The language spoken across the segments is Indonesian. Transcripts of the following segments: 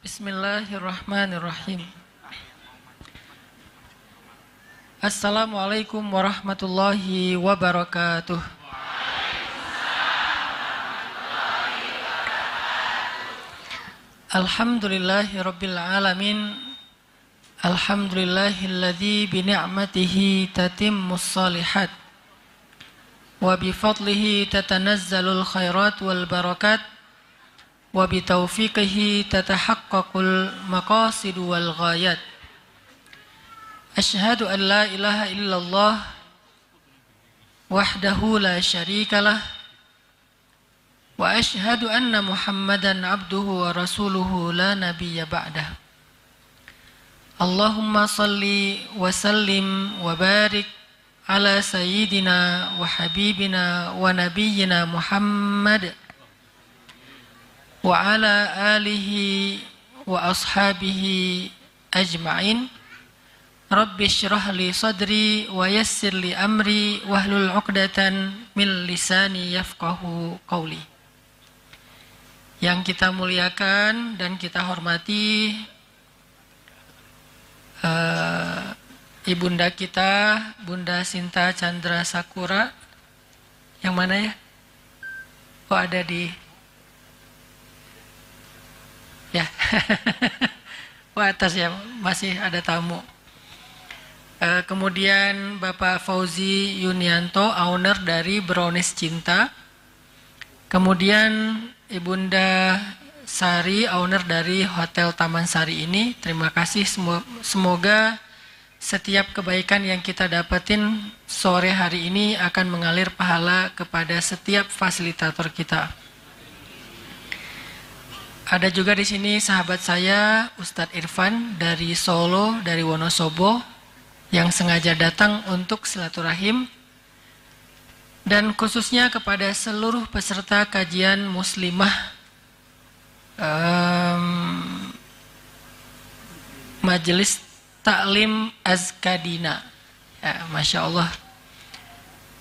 Bismillahirrahmanirrahim. Assalamualaikum warahmatullahi wabarakatuh. Alhamdulillahi rabbil alamin. Alhamdulillahilladzi bi ni'matihi tatimmus shalihat wa bi fadlihi tatanazzalul khairat wal barakat wa bi taufiqihi tatahaqqaqul maqasidu wal ghayat. Asyhadu an la ilaha illallah wahdahu la syarikalah wa asyhadu anna Muhammadan abduhu wa rasuluhu la nabiyya ba'dah. Allahumma salli wa sallim wa barik ala sayyidina wa habibina wa nabiyyina Muhammad wa ala alihi wa ashabihi ajma'in. Rabbi syrah li sadri wa yassir li amri wahlul 'uqdatan min lisani yafqahu qawli. Yang kita muliakan dan kita hormati ibunda kita, Bunda Sinta Chandra Sakura. Yang mana ya? Oh, ada di ya. Wah, atas ya, masih ada tamu. Kemudian Bapak Fauzi Yunianto, owner dari Brownies Cinta. Kemudian Ibunda Sari, owner dari Hotel Taman Sari ini. Terima kasih, semoga setiap kebaikan yang kita dapetin sore hari ini akan mengalir pahala kepada setiap fasilitator kita. Ada juga di sini sahabat saya Ustadz Irfan dari Solo, dari Wonosobo, yang sengaja datang untuk silaturahim, dan khususnya kepada seluruh peserta kajian muslimah Majelis Taklim Azkadina ya, Masya Allah,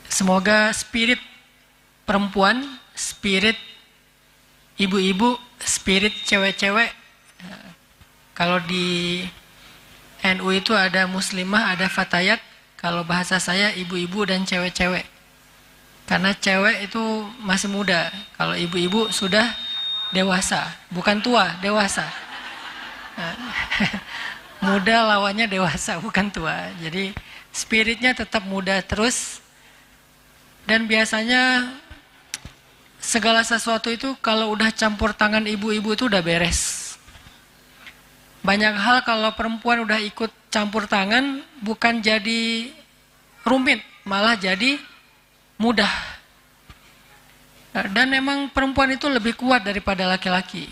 semoga spirit perempuan, spirit ibu-ibu, spirit cewek-cewek, kalau di NU itu ada muslimah, ada fatayat. Kalau bahasa saya ibu-ibu dan cewek-cewek. Karena cewek itu masih muda. Kalau ibu-ibu sudah dewasa. Bukan tua, dewasa. Muda lawannya dewasa, bukan tua. Jadi spiritnya tetap muda terus. Dan biasanya segala sesuatu itu kalau udah campur tangan ibu-ibu itu udah beres. Banyak hal kalau perempuan udah ikut campur tangan bukan jadi rumit, malah jadi mudah. Dan memang perempuan itu lebih kuat daripada laki-laki.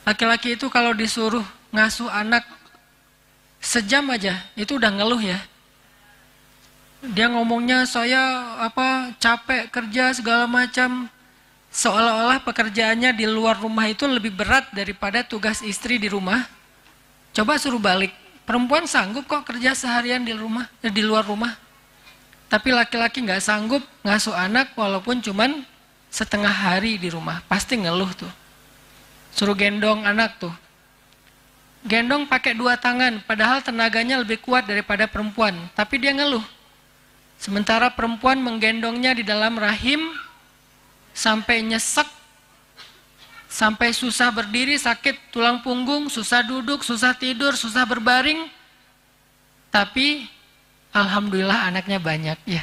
Laki-laki itu kalau disuruh ngasuh anak sejam aja itu udah ngeluh ya. Dia ngomongnya saya capek kerja segala macam. Seolah-olah pekerjaannya di luar rumah itu lebih berat daripada tugas istri di rumah. Coba suruh balik. Perempuan sanggup kok kerja seharian di luar rumah. Tapi laki-laki nggak sanggup ngasuh anak walaupun cuman setengah hari di rumah. Pasti ngeluh tuh. Suruh gendong anak tuh. Gendong pakai 2 tangan, padahal tenaganya lebih kuat daripada perempuan. Tapi dia ngeluh. Sementara perempuan menggendongnya di dalam rahim sampai nyesek, sampai susah berdiri, sakit tulang punggung, susah duduk, susah tidur, susah berbaring. Tapi alhamdulillah anaknya banyak ya.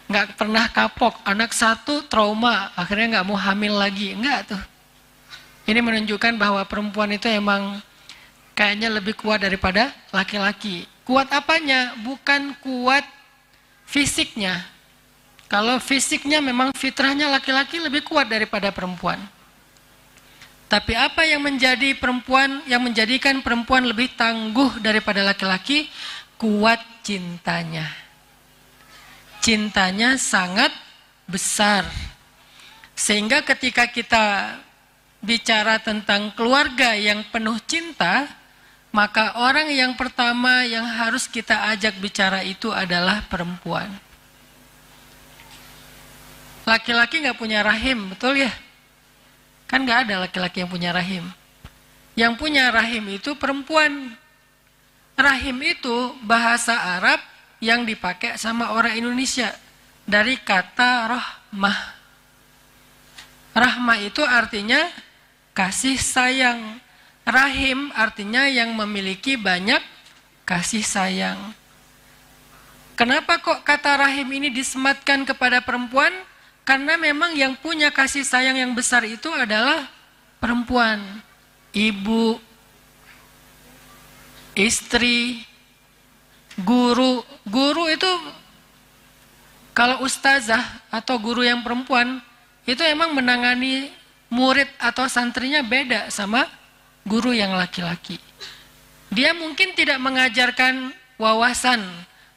Nggak pernah kapok. Anak 1 trauma, akhirnya nggak mau hamil lagi. Enggak tuh. Ini menunjukkan bahwa perempuan itu emang kayaknya lebih kuat daripada laki-laki. Kuat apanya? Bukan kuat fisiknya. Kalau fisiknya memang fitrahnya laki-laki lebih kuat daripada perempuan. Tapi apa yang menjadikan perempuan lebih tangguh daripada laki-laki? Kuat cintanya. Cintanya sangat besar. Sehingga ketika kita bicara tentang keluarga yang penuh cinta, maka orang yang pertama yang harus kita ajak bicara itu adalah perempuan. Laki-laki nggak punya rahim, betul ya? Kan nggak ada laki-laki yang punya rahim. Yang punya rahim itu perempuan. Rahim itu bahasa Arab yang dipakai sama orang Indonesia. Dari kata rahmah. Rahmah itu artinya kasih sayang. Rahim artinya yang memiliki banyak kasih sayang. Kenapa kok kata rahim ini disematkan kepada perempuan? Karena memang yang punya kasih sayang yang besar itu adalah perempuan. Ibu, istri, guru. Guru itu kalau ustazah atau guru yang perempuan itu emang menangani murid atau santrinya beda sama guru yang laki-laki. Dia mungkin tidak mengajarkan wawasan,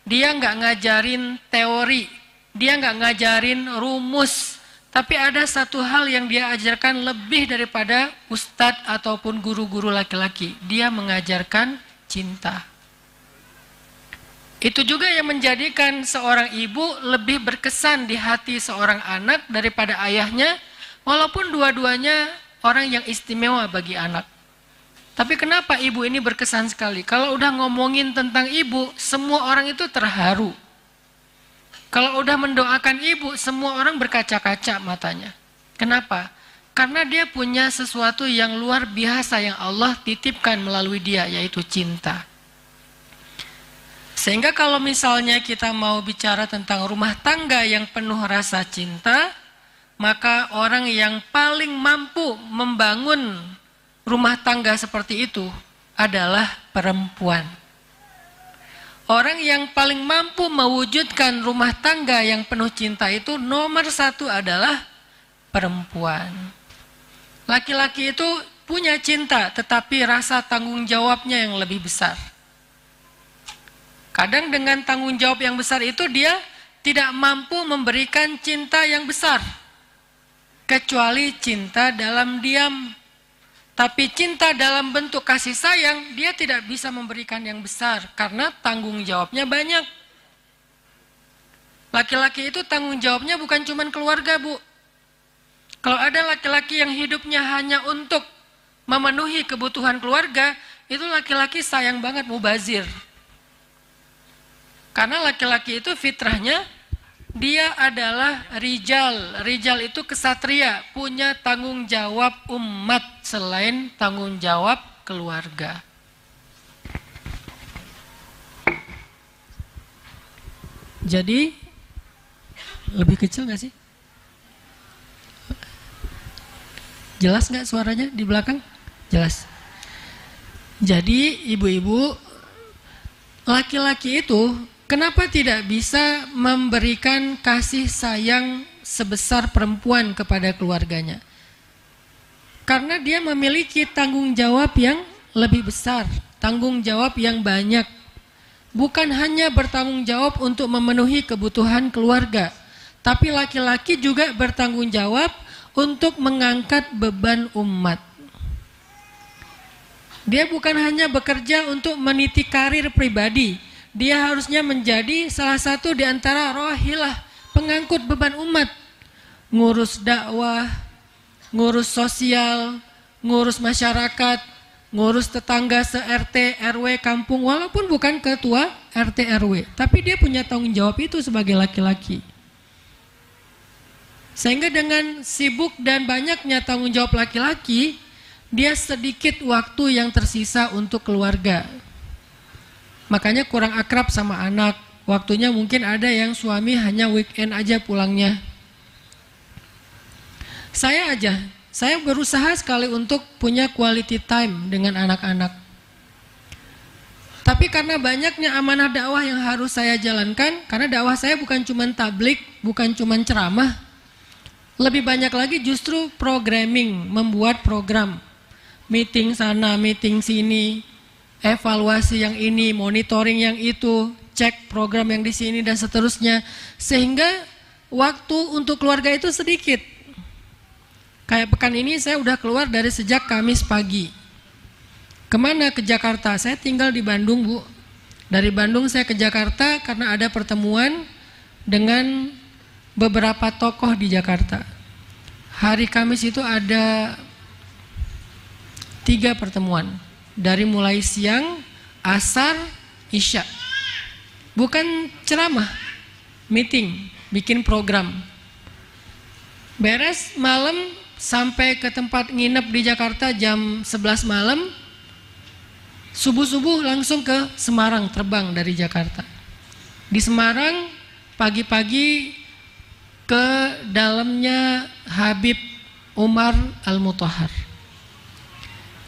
dia nggak ngajarin teori, dia nggak ngajarin rumus, tapi ada satu hal yang dia ajarkan lebih daripada ustadz ataupun guru-guru laki-laki. Dia mengajarkan cinta. Itu juga yang menjadikan seorang ibu lebih berkesan di hati seorang anak daripada ayahnya, walaupun dua-duanya orang yang istimewa bagi anak. Tapi kenapa ibu ini berkesan sekali? Kalau udah ngomongin tentang ibu, semua orang itu terharu. Kalau udah mendoakan ibu, semua orang berkaca-kaca matanya. Kenapa? Karena dia punya sesuatu yang luar biasa yang Allah titipkan melalui dia, yaitu cinta. Sehingga kalau misalnya kita mau bicara tentang rumah tangga yang penuh rasa cinta, maka orang yang paling mampu membangun rumah tangga seperti itu adalah perempuan. Orang yang paling mampu mewujudkan rumah tangga yang penuh cinta itu nomor satu adalah perempuan. Laki-laki itu punya cinta, tetapi rasa tanggung jawabnya yang lebih besar. Kadang dengan tanggung jawab yang besar itu dia tidak mampu memberikan cinta yang besar, kecuali cinta dalam diam. Tapi cinta dalam bentuk kasih sayang, dia tidak bisa memberikan yang besar karena tanggung jawabnya banyak. Laki-laki itu tanggung jawabnya bukan cuma keluarga, Bu. Kalau ada laki-laki yang hidupnya hanya untuk memenuhi kebutuhan keluarga, itu laki-laki sayang banget mubazir. Karena laki-laki itu fitrahnya dia adalah rijal. Rijal itu kesatria, punya tanggung jawab umat selain tanggung jawab keluarga. Jadi lebih kecil nggak sih? Jelas nggak suaranya di belakang? Jelas. Jadi ibu-ibu, laki-laki itu kenapa tidak bisa memberikan kasih sayang sebesar perempuan kepada keluarganya? Karena dia memiliki tanggung jawab yang lebih besar, tanggung jawab yang banyak. Bukan hanya bertanggung jawab untuk memenuhi kebutuhan keluarga, tapi laki-laki juga bertanggung jawab untuk mengangkat beban umat. Dia bukan hanya bekerja untuk meniti karir pribadi, dia harusnya menjadi salah satu di antara rohilah pengangkut beban umat. Ngurus dakwah, ngurus sosial, ngurus masyarakat, ngurus tetangga se-RT, RW, kampung, walaupun bukan ketua RT, RW. Tapi dia punya tanggung jawab itu sebagai laki-laki. Sehingga dengan sibuk dan banyaknya tanggung jawab laki-laki, dia sedikit waktu yang tersisa untuk keluarga. Makanya kurang akrab sama anak. Waktunya mungkin ada yang suami hanya weekend aja pulangnya. Saya berusaha sekali untuk punya quality time dengan anak-anak. Tapi karena banyaknya amanah dakwah yang harus saya jalankan, karena dakwah saya bukan cuma tablik, bukan cuma ceramah, lebih banyak lagi justru programming, membuat program. Meeting sana, meeting sini, evaluasi yang ini, monitoring yang itu, cek program yang di sini dan seterusnya. Sehingga waktu untuk keluarga itu sedikit. Kayak pekan ini saya udah keluar dari sejak Kamis pagi. Kemana? Ke Jakarta. Saya tinggal di Bandung, Bu. Dari Bandung saya ke Jakarta karena ada pertemuan dengan beberapa tokoh di Jakarta. Hari Kamis itu ada 3 pertemuan. Dari mulai siang, asar, isya. Bukan ceramah, meeting, bikin program. Beres malam sampai ke tempat nginep di Jakarta jam 11 malam. Subuh-subuh langsung ke Semarang, terbang dari Jakarta. Di Semarang pagi-pagi ke dalamnya Habib Umar Al-Mutahhar.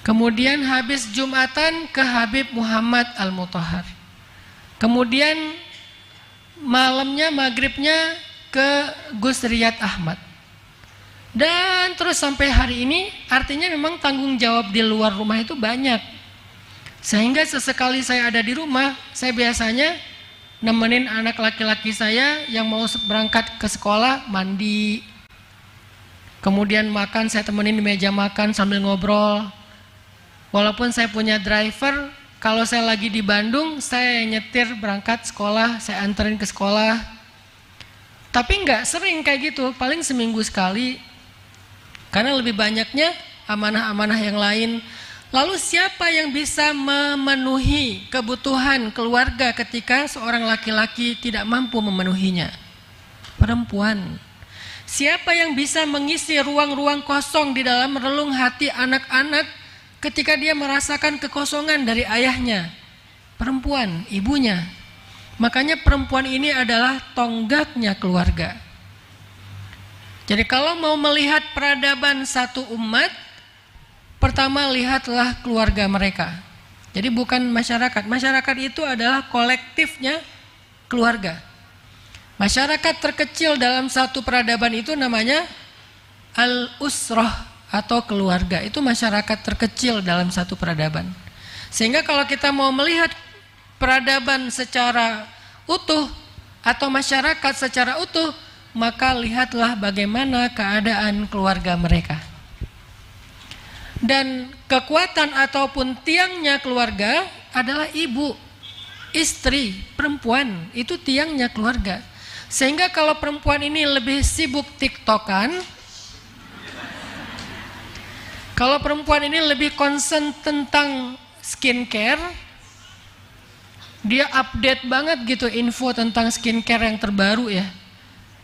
Kemudian habis Jumatan ke Habib Muhammad Al-Mutahhar. Kemudian malamnya, maghribnya ke Gus Riyad Ahmad. Dan terus sampai hari ini, artinya memang tanggung jawab di luar rumah itu banyak. Sehingga sesekali saya ada di rumah, saya biasanya nemenin anak laki-laki saya yang mau berangkat ke sekolah, mandi. Kemudian makan, saya temenin di meja makan sambil ngobrol. Walaupun saya punya driver, kalau saya lagi di Bandung, saya nyetir berangkat sekolah, saya anterin ke sekolah. Tapi nggak sering kayak gitu, paling seminggu sekali. Karena lebih banyaknya amanah-amanah yang lain. Lalu siapa yang bisa memenuhi kebutuhan keluarga ketika seorang laki-laki tidak mampu memenuhinya? Perempuan. Siapa yang bisa mengisi ruang-ruang kosong di dalam relung hati anak-anak ketika dia merasakan kekosongan dari ayahnya? Perempuan, ibunya. Makanya perempuan ini adalah tonggaknya keluarga. Jadi kalau mau melihat peradaban satu umat, pertama lihatlah keluarga mereka. Jadi bukan masyarakat. Masyarakat itu adalah kolektifnya keluarga. Masyarakat terkecil dalam satu peradaban itu namanya al-usrah atau keluarga. Itu masyarakat terkecil dalam satu peradaban. Sehingga kalau kita mau melihat peradaban secara utuh atau masyarakat secara utuh, maka lihatlah bagaimana keadaan keluarga mereka. Dan kekuatan ataupun tiangnya keluarga adalah ibu, istri, perempuan. Itu tiangnya keluarga. Sehingga kalau perempuan ini lebih sibuk tiktokan, kalau perempuan ini lebih concern tentang skincare, dia update banget gitu info tentang skincare yang terbaru ya.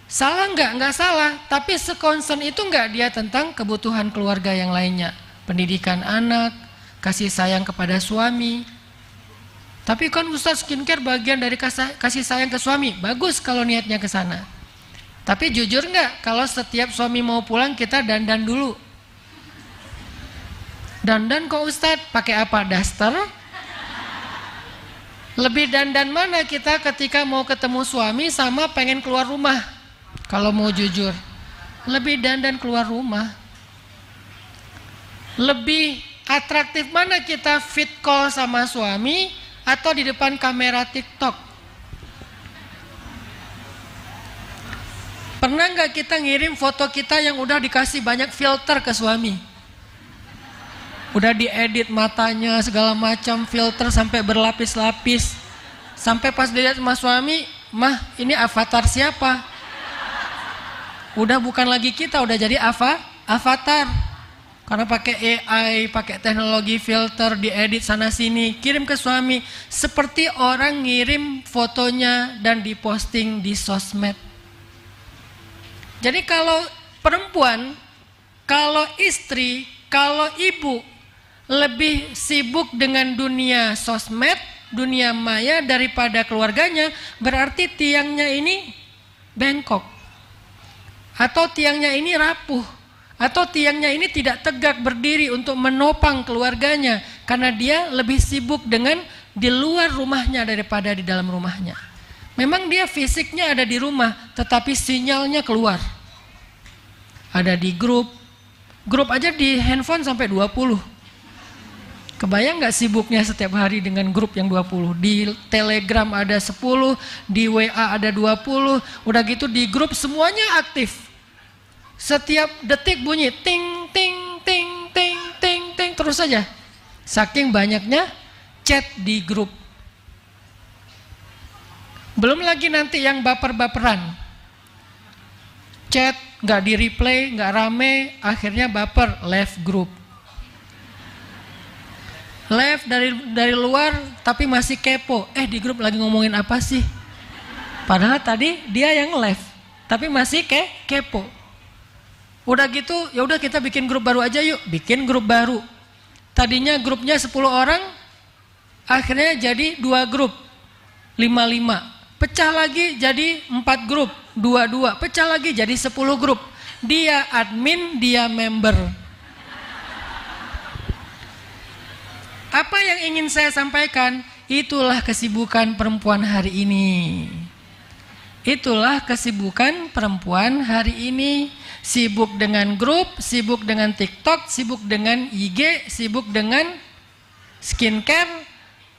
Salah nggak? Nggak salah. Tapi sekonsen itu nggak dia tentang kebutuhan keluarga yang lainnya. Pendidikan anak, kasih sayang kepada suami. Tapi kan Ustaz, skincare bagian dari kasih sayang ke suami. Bagus kalau niatnya ke sana. Tapi jujur nggak, kalau setiap suami mau pulang kita dandan dulu. Dandan kok Ustaz? Pakai apa? Daster? Lebih dandan mana kita ketika mau ketemu suami sama pengen keluar rumah? Kalau mau jujur, lebih dandan keluar rumah. Lebih atraktif mana kita fit call sama suami atau di depan kamera TikTok? Pernah nggak kita ngirim foto kita yang udah dikasih banyak filter ke suami? Udah diedit matanya segala macam, filter sampai berlapis-lapis. Sampai pas dilihat sama suami, mah ini avatar siapa? Udah bukan lagi kita, udah jadi avatar. Karena pakai AI, pakai teknologi filter, diedit sana sini, kirim ke suami. Seperti orang ngirim fotonya dan diposting di sosmed. Jadi kalau perempuan, kalau istri, kalau ibu lebih sibuk dengan dunia sosmed, dunia maya daripada keluarganya, berarti tiangnya ini bengkok. Atau tiangnya ini rapuh. Atau tiangnya ini tidak tegak berdiri untuk menopang keluarganya. Karena dia lebih sibuk dengan di luar rumahnya daripada di dalam rumahnya. Memang dia fisiknya ada di rumah, tetapi sinyalnya keluar. Ada di grup aja di handphone sampai 20. Kebayang gak sibuknya setiap hari dengan grup yang 20? Di Telegram ada 10, di WA ada 20, udah gitu di grup semuanya aktif. Setiap detik bunyi ting ting ting ting ting ting terus saja. Saking banyaknya chat di grup. Belum lagi nanti yang baper-baperan. Chat gak di replay, gak rame, akhirnya baper, left group. Live dari luar tapi masih kepo. Di grup lagi ngomongin apa sih? Padahal tadi dia yang live tapi masih kepo. Udah gitu, ya udah kita bikin grup baru aja yuk. Bikin grup baru. Tadinya grupnya 10 orang, akhirnya jadi 2 grup. 5-5. Pecah lagi jadi 4 grup. 2-2. Pecah lagi jadi 10 grup. Dia admin, dia member. Apa yang ingin saya sampaikan? Itulah kesibukan perempuan hari ini. Itulah kesibukan perempuan hari ini. Sibuk dengan grup, sibuk dengan TikTok, sibuk dengan IG, sibuk dengan skincare.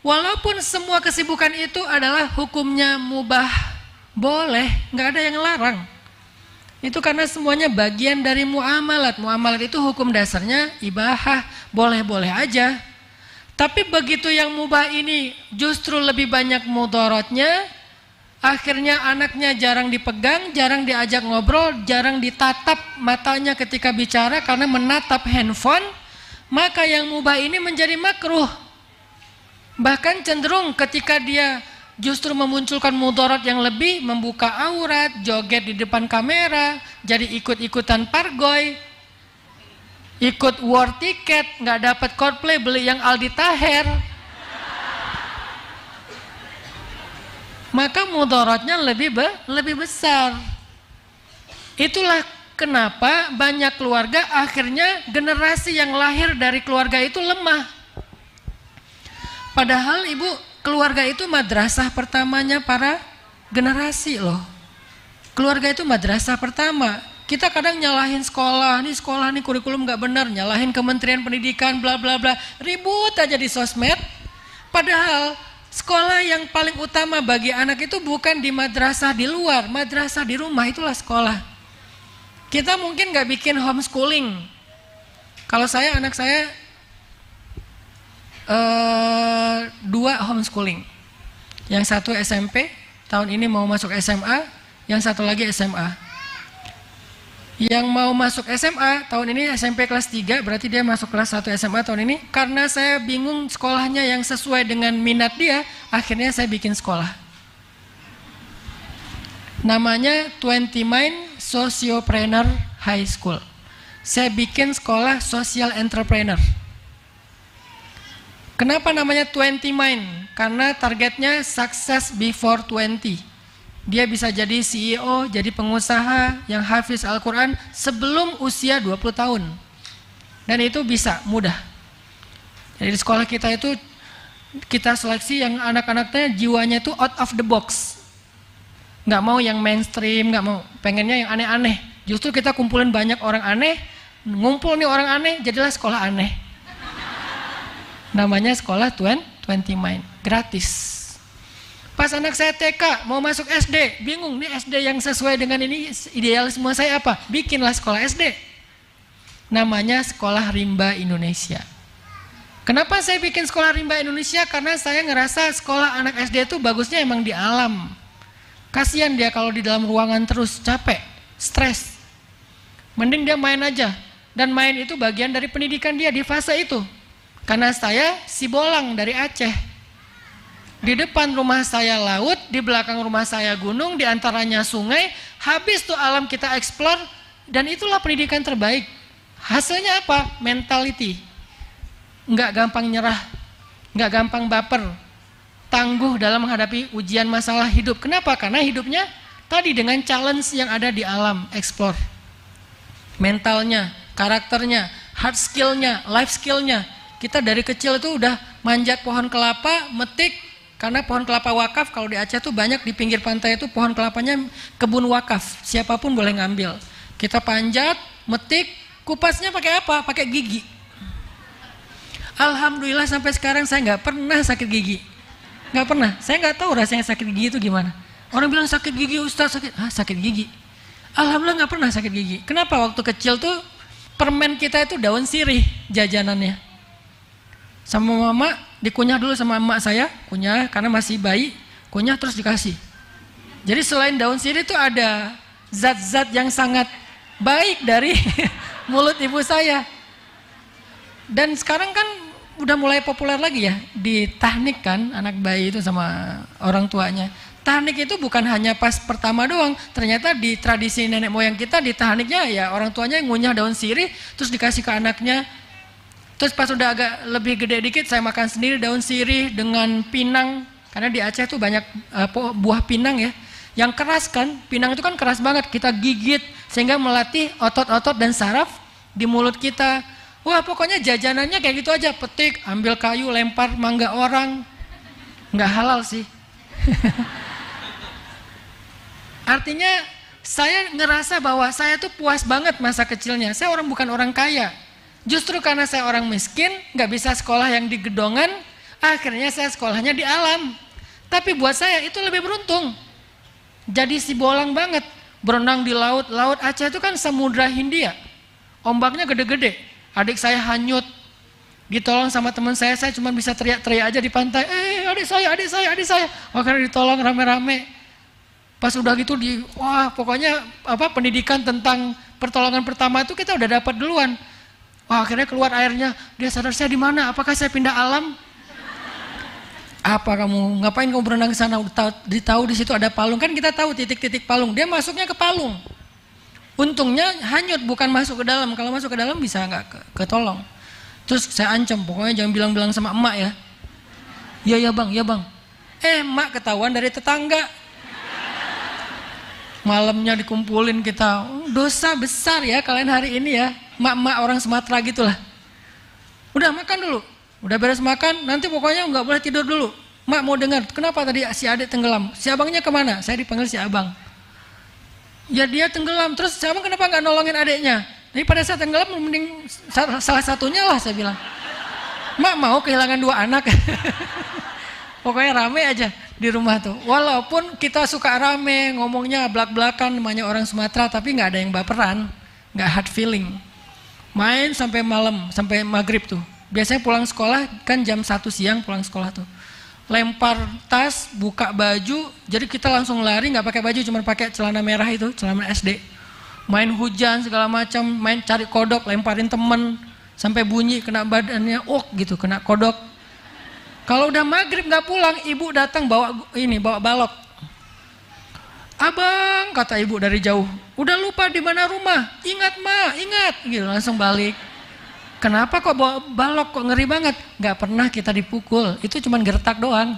Walaupun semua kesibukan itu adalah hukumnya mubah, boleh, nggak ada yang larang. Itu karena semuanya bagian dari muamalat. Muamalat itu hukum dasarnya ibahah, boleh-boleh aja. Tapi begitu yang mubah ini justru lebih banyak mudaratnya, akhirnya anaknya jarang dipegang, jarang diajak ngobrol, jarang ditatap matanya ketika bicara karena menatap handphone, maka yang mubah ini menjadi makruh. Bahkan cenderung ketika dia justru memunculkan mudarat yang lebih, membuka aurat, joget di depan kamera, jadi ikut-ikutan pargoy, ikut war tiket, nggak dapat Coldplay, beli yang Aldi Taher. Maka mudaratnya lebih besar. Itulah kenapa banyak keluarga akhirnya generasi yang lahir dari keluarga itu lemah. Padahal ibu, keluarga itu madrasah pertamanya para generasi loh. Keluarga itu madrasah pertama. Kita kadang nyalahin sekolah nih kurikulum nggak benar, nyalahin Kementerian Pendidikan, bla bla bla, ribut aja di sosmed. Padahal sekolah yang paling utama bagi anak itu bukan di madrasah di luar, madrasah di rumah, itulah sekolah. Kita mungkin nggak bikin homeschooling. Kalau saya, anak saya 2 homeschooling. Yang satu SMP, tahun ini mau masuk SMA, yang satu lagi SMA. Yang mau masuk SMA tahun ini SMP kelas 3, berarti dia masuk kelas 1 SMA tahun ini. Karena saya bingung sekolahnya yang sesuai dengan minat dia, akhirnya saya bikin sekolah. Namanya 20 Mind Sociopreneur High School. Saya bikin sekolah social entrepreneur. Kenapa namanya 20 Mind? Karena targetnya success before 20. Dia bisa jadi CEO, jadi pengusaha yang hafiz Al-Quran sebelum usia 20 tahun. Dan itu bisa, mudah. Jadi di sekolah kita itu, kita seleksi yang anak-anaknya jiwanya itu out of the box. Nggak mau yang mainstream, nggak mau, pengennya yang aneh-aneh. Justru kita kumpulin banyak orang aneh, ngumpul nih orang aneh, jadilah sekolah aneh. Namanya sekolah 20 Mind, gratis. Pas anak saya TK mau masuk SD, bingung nih SD yang sesuai dengan ini idealisme saya apa? Bikinlah sekolah SD. Namanya Sekolah Rimba Indonesia. Kenapa saya bikin Sekolah Rimba Indonesia? Karena saya ngerasa sekolah anak SD itu bagusnya emang di alam. Kasihan dia kalau di dalam ruangan terus, capek, stres. Mending dia main aja. Dan main itu bagian dari pendidikan dia di fase itu. Karena saya si Bolang dari Aceh. Di depan rumah saya laut, di belakang rumah saya gunung, di antaranya sungai. Habis tuh alam kita explore, dan itulah pendidikan terbaik. Hasilnya apa? Mentality. Nggak gampang nyerah, nggak gampang baper, tangguh dalam menghadapi ujian masalah hidup. Kenapa? Karena hidupnya tadi dengan challenge yang ada di alam, explore. Mentalnya, karakternya, hard skillnya, life skillnya. Kita dari kecil itu udah manjat pohon kelapa, metik. Karena pohon kelapa wakaf kalau di Aceh tuh banyak, di pinggir pantai itu pohon kelapanya kebun wakaf, siapapun boleh ngambil. Kita panjat, metik, kupasnya pakai apa? Pakai gigi. Alhamdulillah sampai sekarang saya nggak pernah sakit gigi, nggak pernah. Saya nggak tahu rasanya sakit gigi itu gimana. Orang bilang sakit gigi Ustaz, sakit gigi. Alhamdulillah nggak pernah sakit gigi. Kenapa? Waktu kecil tuh permen kita itu daun sirih jajanannya. Sama mama dikunyah dulu sama emak saya, kunyah karena masih bayi, kunyah terus dikasih. Jadi selain daun sirih itu ada zat-zat yang sangat baik dari mulut ibu saya. Dan sekarang kan udah mulai populer lagi ya di tahnik kan, anak bayi itu sama orang tuanya. Tahnik itu bukan hanya pas pertama doang, ternyata di tradisi nenek moyang kita di tahniknya ya orang tuanya ngunyah daun sirih terus dikasih ke anaknya. Terus pas udah agak lebih gede dikit saya makan sendiri daun sirih dengan pinang, karena di Aceh tuh banyak buah pinang ya. Yang keras kan, pinang itu kan keras banget, kita gigit sehingga melatih otot-otot dan saraf di mulut kita. Wah pokoknya jajanannya kayak gitu aja, petik, ambil kayu, lempar mangga orang. Nggak halal sih. Artinya saya ngerasa bahwa saya tuh puas banget masa kecilnya. Saya bukan orang kaya. Justru karena saya orang miskin, nggak bisa sekolah yang di gedongan, akhirnya saya sekolahnya di alam. Tapi buat saya itu lebih beruntung. Jadi si bolang banget, berenang di laut. Laut Aceh itu kan Samudra Hindia, ombaknya gede-gede. Adik saya hanyut, ditolong sama teman saya cuma bisa teriak-teriak aja di pantai. Adik saya. Akhirnya ditolong rame-rame. Pas udah gitu wah pokoknya pendidikan tentang pertolongan pertama itu kita udah dapat duluan. Wah akhirnya keluar airnya, dia sadar saya di mana? Apakah saya pindah alam? Apa kamu ngapain kamu berenang ke sana? Tahu di situ ada palung, kan kita tahu titik-titik palung. Dia masuknya ke palung. Untungnya hanyut, bukan masuk ke dalam. Kalau masuk ke dalam bisa nggak ketolong. Terus saya ancam, pokoknya jangan bilang-bilang sama emak ya. Ya bang. Emak ketahuan dari tetangga. Malamnya dikumpulin kita. Dosa besar ya kalian hari ini ya. Emak-emak orang Sumatera gitulah. Udah makan dulu. Udah beres makan, nanti pokoknya nggak boleh tidur dulu. Mak mau dengar, kenapa tadi si adik tenggelam? Si abangnya kemana? Saya dipanggil si abang. Ya dia tenggelam, terus si abang kenapa nggak nolongin adiknya? Jadi pada saat tenggelam, mending salah satunya lah saya bilang. Mak mau kehilangan 2 anak. Pokoknya rame aja di rumah tuh. Walaupun kita suka rame, ngomongnya belak-belakan, namanya orang Sumatera, tapi nggak ada yang baperan, nggak hard feeling. Main sampai malam, sampai maghrib tuh. Biasanya pulang sekolah kan jam 1 siang pulang sekolah tuh. Lempar tas, buka baju, jadi kita langsung lari, nggak pakai baju, cuma pakai celana merah itu, celana SD. Main hujan segala macam, main cari kodok, lemparin temen, sampai bunyi kena badannya, gitu, kena kodok. Kalau udah maghrib nggak pulang, ibu datang bawa balok. Abang, kata ibu dari jauh, udah lupa di mana rumah? Ingat ma, ingat, gitu langsung balik. Kenapa kok bawa balok, kok ngeri banget? Gak pernah kita dipukul, itu cuma gertak doang.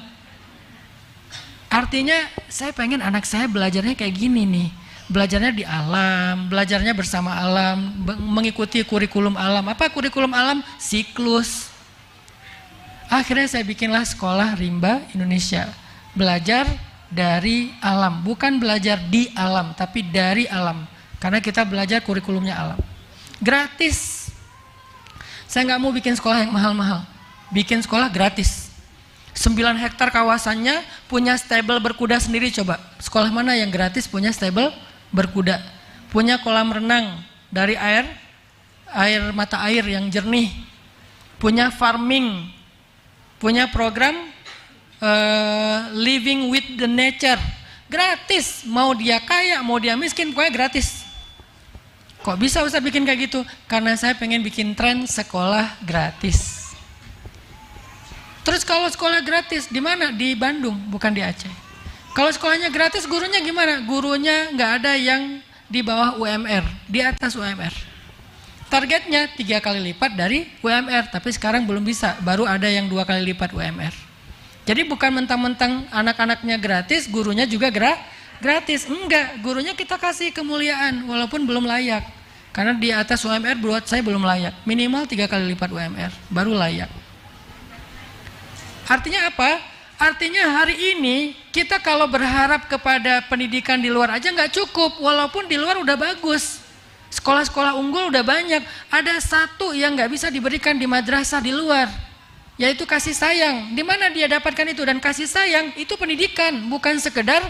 Artinya saya pengen anak saya belajarnya kayak gini nih. Belajarnya di alam, belajarnya bersama alam, mengikuti kurikulum alam. Apa kurikulum alam? Siklus. Akhirnya saya bikinlah sekolah rimba Indonesia. Belajar dari alam, bukan belajar di alam, tapi dari alam. Karena kita belajar kurikulumnya alam. Gratis. Saya nggak mau bikin sekolah yang mahal-mahal, bikin sekolah gratis. 9 hektar kawasannya punya stable berkuda sendiri, coba. Sekolah mana yang gratis punya stable berkuda? Punya kolam renang dari air mata air yang jernih. Punya farming, punya program living with the nature. Gratis, mau dia kaya, mau dia miskin, pokoknya gratis. Kok bisa Ustaz bikin kayak gitu? Karena saya pengen bikin tren sekolah gratis. Terus kalau sekolah gratis di mana? Di Bandung, bukan di Aceh. Kalau sekolahnya gratis, gurunya gimana? Gurunya nggak ada yang di bawah UMR, di atas UMR. Targetnya 3 kali lipat dari UMR, tapi sekarang belum bisa. Baru ada yang 2 kali lipat UMR. Jadi bukan mentang-mentang anak-anaknya gratis, gurunya juga gratis. Enggak, gurunya kita kasih kemuliaan walaupun belum layak. Karena di atas UMR buat saya belum layak. Minimal 3 kali lipat UMR, baru layak. Artinya apa? Artinya hari ini kita kalau berharap kepada pendidikan di luar aja nggak cukup. Walaupun di luar udah bagus. Sekolah-sekolah unggul udah banyak. Ada satu yang nggak bisa diberikan di madrasah di luar, yaitu kasih sayang. Di mana dia dapatkan itu? Dan kasih sayang itu pendidikan, bukan sekedar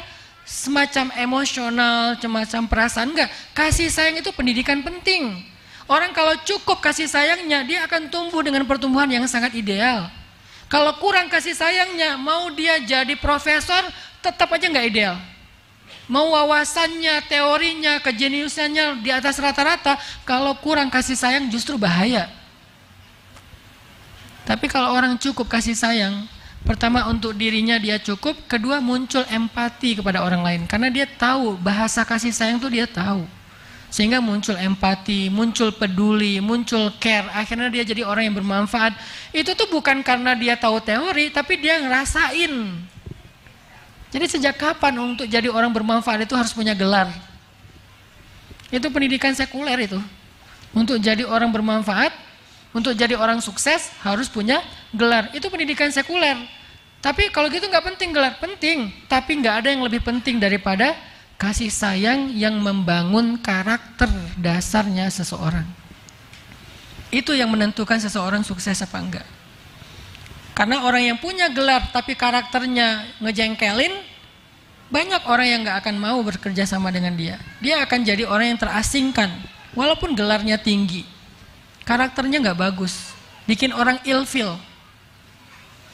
semacam emosional, semacam perasaan. Enggak, kasih sayang itu pendidikan penting. Orang kalau cukup kasih sayangnya, dia akan tumbuh dengan pertumbuhan yang sangat ideal. Kalau kurang kasih sayangnya, mau dia jadi profesor, tetap aja nggak ideal. Mau wawasannya, teorinya, kejeniusannya di atas rata-rata, kalau kurang kasih sayang justru bahaya. Tapi kalau orang cukup kasih sayang, pertama untuk dirinya dia cukup, kedua muncul empati kepada orang lain. Karena dia tahu bahasa kasih sayang itu dia tahu. Sehingga muncul empati, muncul peduli, muncul care. Akhirnya dia jadi orang yang bermanfaat. Itu tuh bukan karena dia tahu teori, tapi dia ngerasain. Jadi sejak kapan untuk jadi orang bermanfaat itu harus punya gelar? Itu pendidikan sekuler itu. Untuk jadi orang bermanfaat, untuk jadi orang sukses harus punya gelar. Itu pendidikan sekuler. Tapi kalau gitu nggak penting gelar, penting. Tapi nggak ada yang lebih penting daripada kasih sayang yang membangun karakter dasarnya seseorang. Itu yang menentukan seseorang sukses apa enggak. Karena orang yang punya gelar tapi karakternya ngejengkelin, banyak orang yang nggak akan mau bekerja sama dengan dia. Dia akan jadi orang yang terasingkan, walaupun gelarnya tinggi. Karakternya nggak bagus, bikin orang ilfil.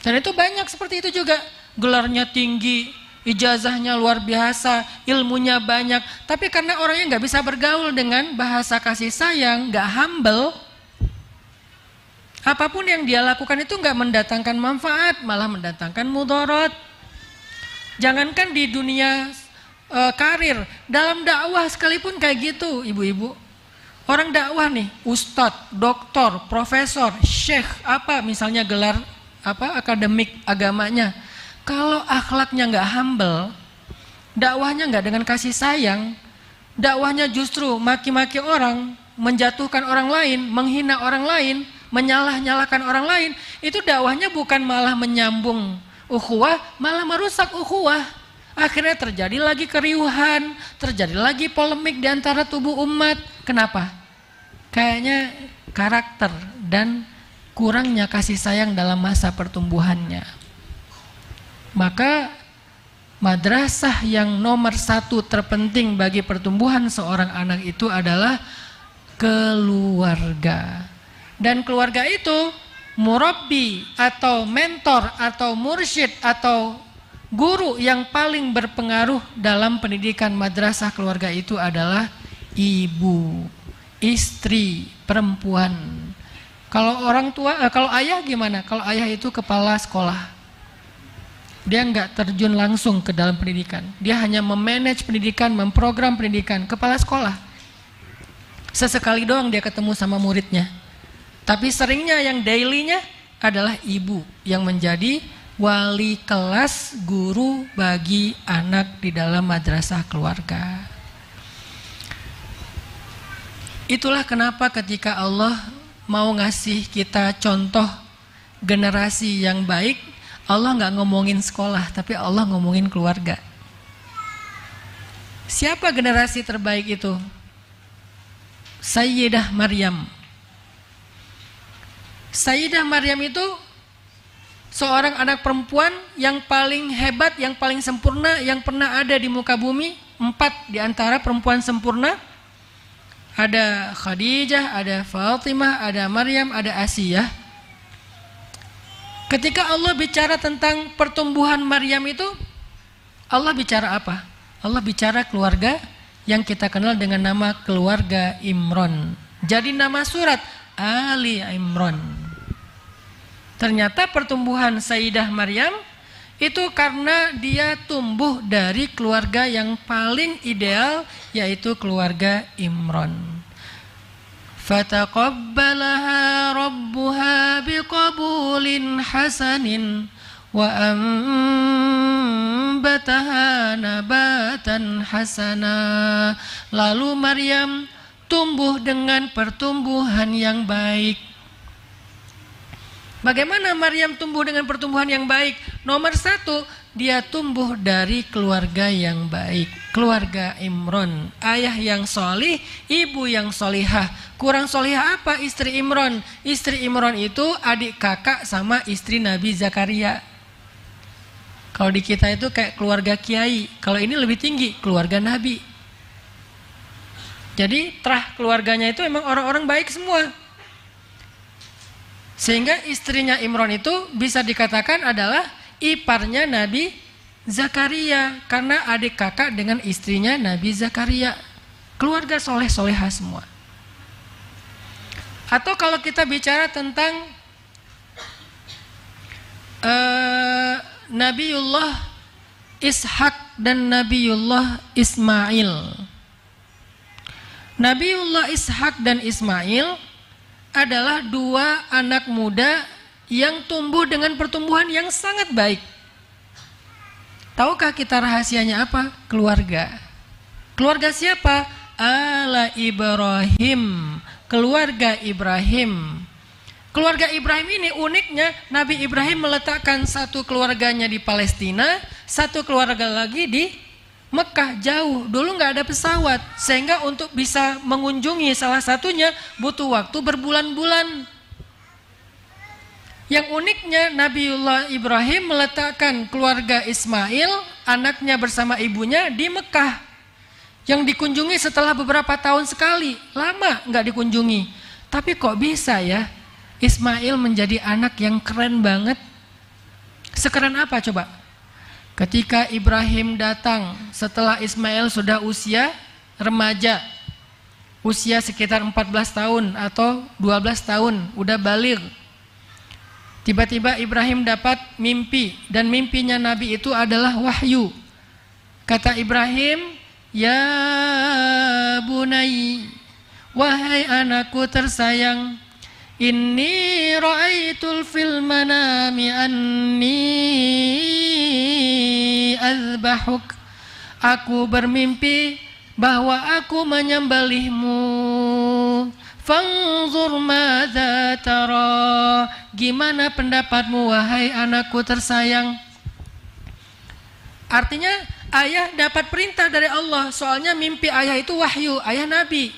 Dan itu banyak seperti itu juga. Gelarnya tinggi, ijazahnya luar biasa, ilmunya banyak. Tapi karena orangnya nggak bisa bergaul dengan bahasa kasih sayang, nggak humble, apapun yang dia lakukan itu nggak mendatangkan manfaat, malah mendatangkan mudarat. Jangankan di dunia karir, dalam dakwah sekalipun kayak gitu, ibu-ibu. Orang dakwah nih, ustadz, doktor, profesor, syekh, apa misalnya gelar apa akademik agamanya. Kalau akhlaknya nggak humble, dakwahnya nggak dengan kasih sayang, dakwahnya justru maki-maki orang, menjatuhkan orang lain, menghina orang lain, menyalah-nyalahkan orang lain, itu dakwahnya bukan malah menyambung ukhuwah, malah merusak ukhuwah. Akhirnya terjadi lagi keriuhan, terjadi lagi polemik di antara tubuh umat. Kenapa? Kayaknya karakter dan kurangnya kasih sayang dalam masa pertumbuhannya. Maka madrasah yang nomor satu terpenting bagi pertumbuhan seorang anak itu adalah keluarga. Dan keluarga itu murabbi atau mentor atau mursyid atau guru yang paling berpengaruh dalam pendidikan madrasah keluarga itu adalah ibu, istri, perempuan. Kalau orang tua, kalau ayah gimana? Kalau ayah itu kepala sekolah, dia nggak terjun langsung ke dalam pendidikan. Dia hanya memanage pendidikan, memprogram pendidikan, kepala sekolah. Sesekali doang dia ketemu sama muridnya. Tapi seringnya yang dailynya adalah ibu yang menjadi wali kelas guru bagi anak di dalam madrasah keluarga. Itulah kenapa ketika Allah mau ngasih kita contoh generasi yang baik, Allah nggak ngomongin sekolah, tapi Allah ngomongin keluarga. Siapa generasi terbaik itu? Sayyidah Maryam. Sayyidah Maryam itu seorang anak perempuan yang paling hebat, yang paling sempurna, yang pernah ada di muka bumi. 4 di antara perempuan sempurna. Ada Khadijah, ada Fatimah, ada Maryam, ada Asiyah. Ketika Allah bicara tentang pertumbuhan Maryam itu, Allah bicara apa? Allah bicara keluarga yang kita kenal dengan nama keluarga Imran. Jadi nama surat Ali Imran. Ternyata pertumbuhan Sayyidah Maryam itu karena dia tumbuh dari keluarga yang paling ideal, yaitu keluarga Imran. Fataqabbalaha rabbuha biqabulin hasanin wa ambataha nabatan hasana. Lalu Maryam tumbuh dengan pertumbuhan yang baik. Bagaimana Maryam tumbuh dengan pertumbuhan yang baik? Nomor 1, dia tumbuh dari keluarga yang baik. Keluarga Imran, ayah yang solih, ibu yang solihah. Kurang solihah apa istri Imran? Istri Imran itu adik kakak sama istri Nabi Zakaria. Kalau di kita itu kayak keluarga kiai. Kalau ini lebih tinggi, keluarga Nabi. Jadi terah keluarganya itu memang orang-orang baik semua. Sehingga istrinya Imran itu bisa dikatakan adalah iparnya Nabi Zakaria, karena adik kakak dengan istrinya Nabi Zakaria. Keluarga soleh-solehah semua. Atau kalau kita bicara tentang Nabiullah Ishak dan Nabiullah Ismail. Nabiullah Ishak dan Ismail adalah dua anak muda yang tumbuh dengan pertumbuhan yang sangat baik. Tahukah kita rahasianya apa? Keluarga. Keluarga siapa? Ala Ibrahim. Keluarga Ibrahim. Keluarga Ibrahim ini uniknya, Nabi Ibrahim meletakkan satu keluarganya di Palestina, satu keluarga lagi di Mekah, jauh. Dulu nggak ada pesawat, sehingga untuk bisa mengunjungi salah satunya butuh waktu berbulan-bulan. Yang uniknya, Nabiullah Ibrahim meletakkan keluarga Ismail, anaknya bersama ibunya di Mekah, yang dikunjungi setelah beberapa tahun sekali. Lama nggak dikunjungi. Tapi kok bisa ya Ismail menjadi anak yang keren banget? Sekeren apa coba? Ketika Ibrahim datang setelah Ismail sudah usia remaja, usia sekitar 14 tahun atau 12 tahun, udah baligh. Tiba-tiba Ibrahim dapat mimpi, dan mimpinya Nabi itu adalah wahyu. Kata Ibrahim, "Ya bunai, wahai anakku tersayang, inni ra'aitul fil manami anni azbahuk." Aku bermimpi bahwa aku menyembelihmu. Fanzur madza tara. Gimana pendapatmu wahai anakku tersayang? Artinya ayah dapat perintah dari Allah. Soalnya mimpi ayah itu wahyu, ayah Nabi.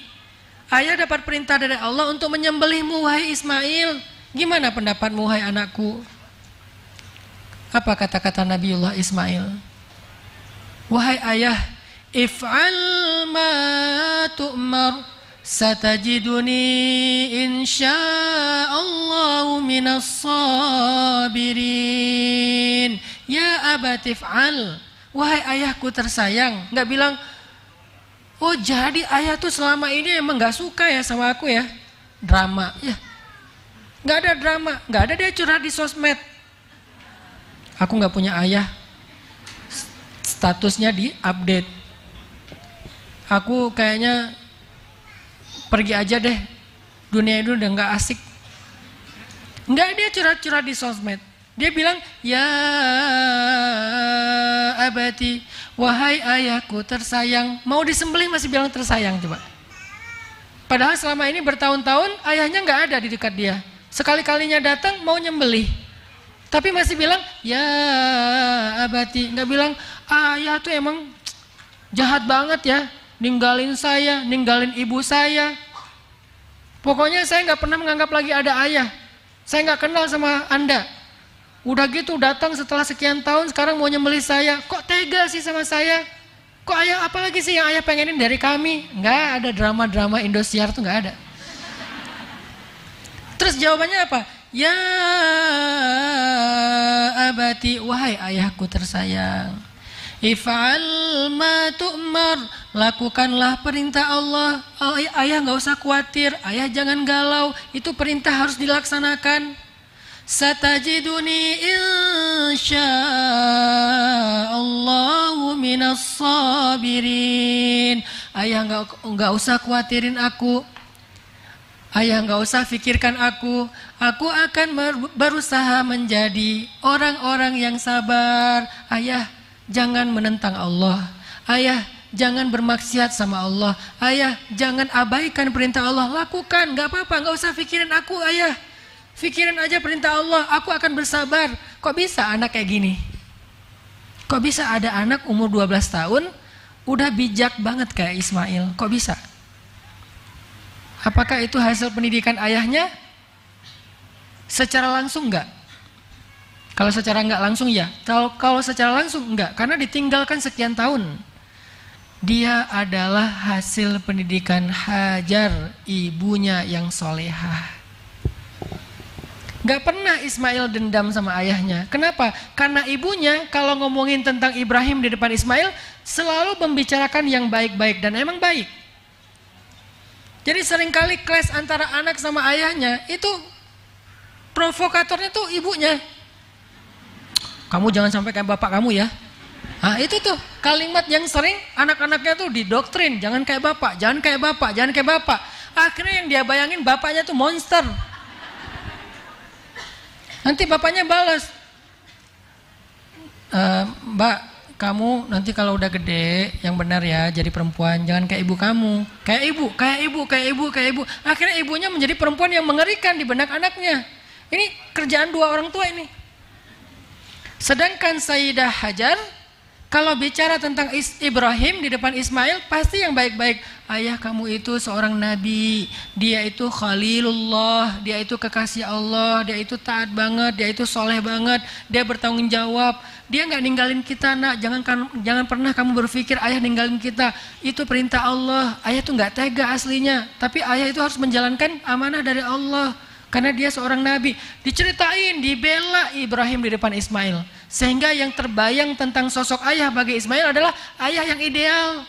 Ayah dapat perintah dari Allah untuk menyembelihmu wahai Ismail. Gimana pendapatmu wahai anakku? Apa kata-kata Nabiullah Ismail? Wahai ayah, if'al ma tu'mar, satajiduni insya'allahu minas sabirin. Ya abati if'al. Wahai ayahku tersayang. Nggak bilang, oh jadi ayah tuh selama ini emang gak suka ya sama aku ya. Drama ya. Gak ada drama. Gak ada dia curhat di sosmed. Aku gak punya ayah. Statusnya di update. Aku kayaknya pergi aja deh. Dunia itu udah gak asik. Gak, dia curhat-curhat di sosmed. Dia bilang, ya abati, wahai ayahku tersayang. Mau disembelih masih bilang tersayang coba. Padahal selama ini bertahun-tahun ayahnya gak ada di dekat dia. Sekali-kalinya datang mau nyembelih. Tapi masih bilang, ya abati. Gak bilang, ayah tuh emang jahat banget ya. Ninggalin saya, ninggalin ibu saya. Pokoknya saya gak pernah menganggap lagi ada ayah. Saya gak kenal sama Anda. Udah gitu datang setelah sekian tahun, sekarang mau nyembelih saya. Kok tega sih sama saya? Kok ayah, apalagi sih yang ayah pengenin dari kami? Nggak ada drama-drama Indosiar tuh, nggak ada. Terus jawabannya apa? Ya abati, wahai ayahku tersayang. If'al ma tu'mar, lakukanlah perintah Allah. Oh, ayah nggak usah khawatir, ayah jangan galau, itu perintah harus dilaksanakan. Satajiduni insya'allahu minas sabirin. Ayah nggak usah khawatirin aku. Ayah nggak usah pikirkan aku. Aku akan berusaha menjadi orang-orang yang sabar. Ayah jangan menentang Allah. Ayah jangan bermaksiat sama Allah. Ayah jangan abaikan perintah Allah. Lakukan, nggak apa-apa, nggak usah pikirin aku ayah. Pikirin aja perintah Allah, aku akan bersabar. Kok bisa anak kayak gini? Kok bisa ada anak umur 12 tahun udah bijak banget kayak Ismail? Kok bisa? Apakah itu hasil pendidikan ayahnya? Secara langsung enggak? Kalau secara enggak langsung ya. Kalau secara langsung enggak, karena ditinggalkan sekian tahun. Dia adalah hasil pendidikan Hajar, ibunya yang solehah. Gak pernah Ismail dendam sama ayahnya. Kenapa? Karena ibunya kalau ngomongin tentang Ibrahim di depan Ismail selalu membicarakan yang baik-baik, dan emang baik. Jadi seringkali clash antara anak sama ayahnya itu provokatornya tuh ibunya. Kamu jangan sampai kayak bapak kamu ya. Nah itu tuh kalimat yang sering anak-anaknya tuh didoktrin, jangan kayak bapak, jangan kayak bapak, jangan kayak bapak. Akhirnya yang dia bayangin bapaknya tuh monster. Nanti bapaknya balas, Mbak, kamu nanti kalau udah gede yang benar ya, jadi perempuan, jangan kayak ibu kamu. Kayak ibu, kayak ibu, kayak ibu, kayak ibu. Akhirnya ibunya menjadi perempuan yang mengerikan di benak anaknya. Ini kerjaan dua orang tua ini. Sedangkan Sayyidah Hajar kalau bicara tentang Ibrahim di depan Ismail, pasti yang baik-baik. Ayah kamu itu seorang nabi, dia itu Khalilullah, dia itu kekasih Allah, dia itu taat banget, dia itu soleh banget, dia bertanggung jawab, dia nggak ninggalin kita nak, jangan pernah kamu berpikir ayah ninggalin kita, itu perintah Allah, ayah tuh nggak tega aslinya, tapi ayah itu harus menjalankan amanah dari Allah. Karena dia seorang nabi, diceritain, dibela Ibrahim di depan Ismail. Sehingga yang terbayang tentang sosok ayah bagi Ismail adalah ayah yang ideal.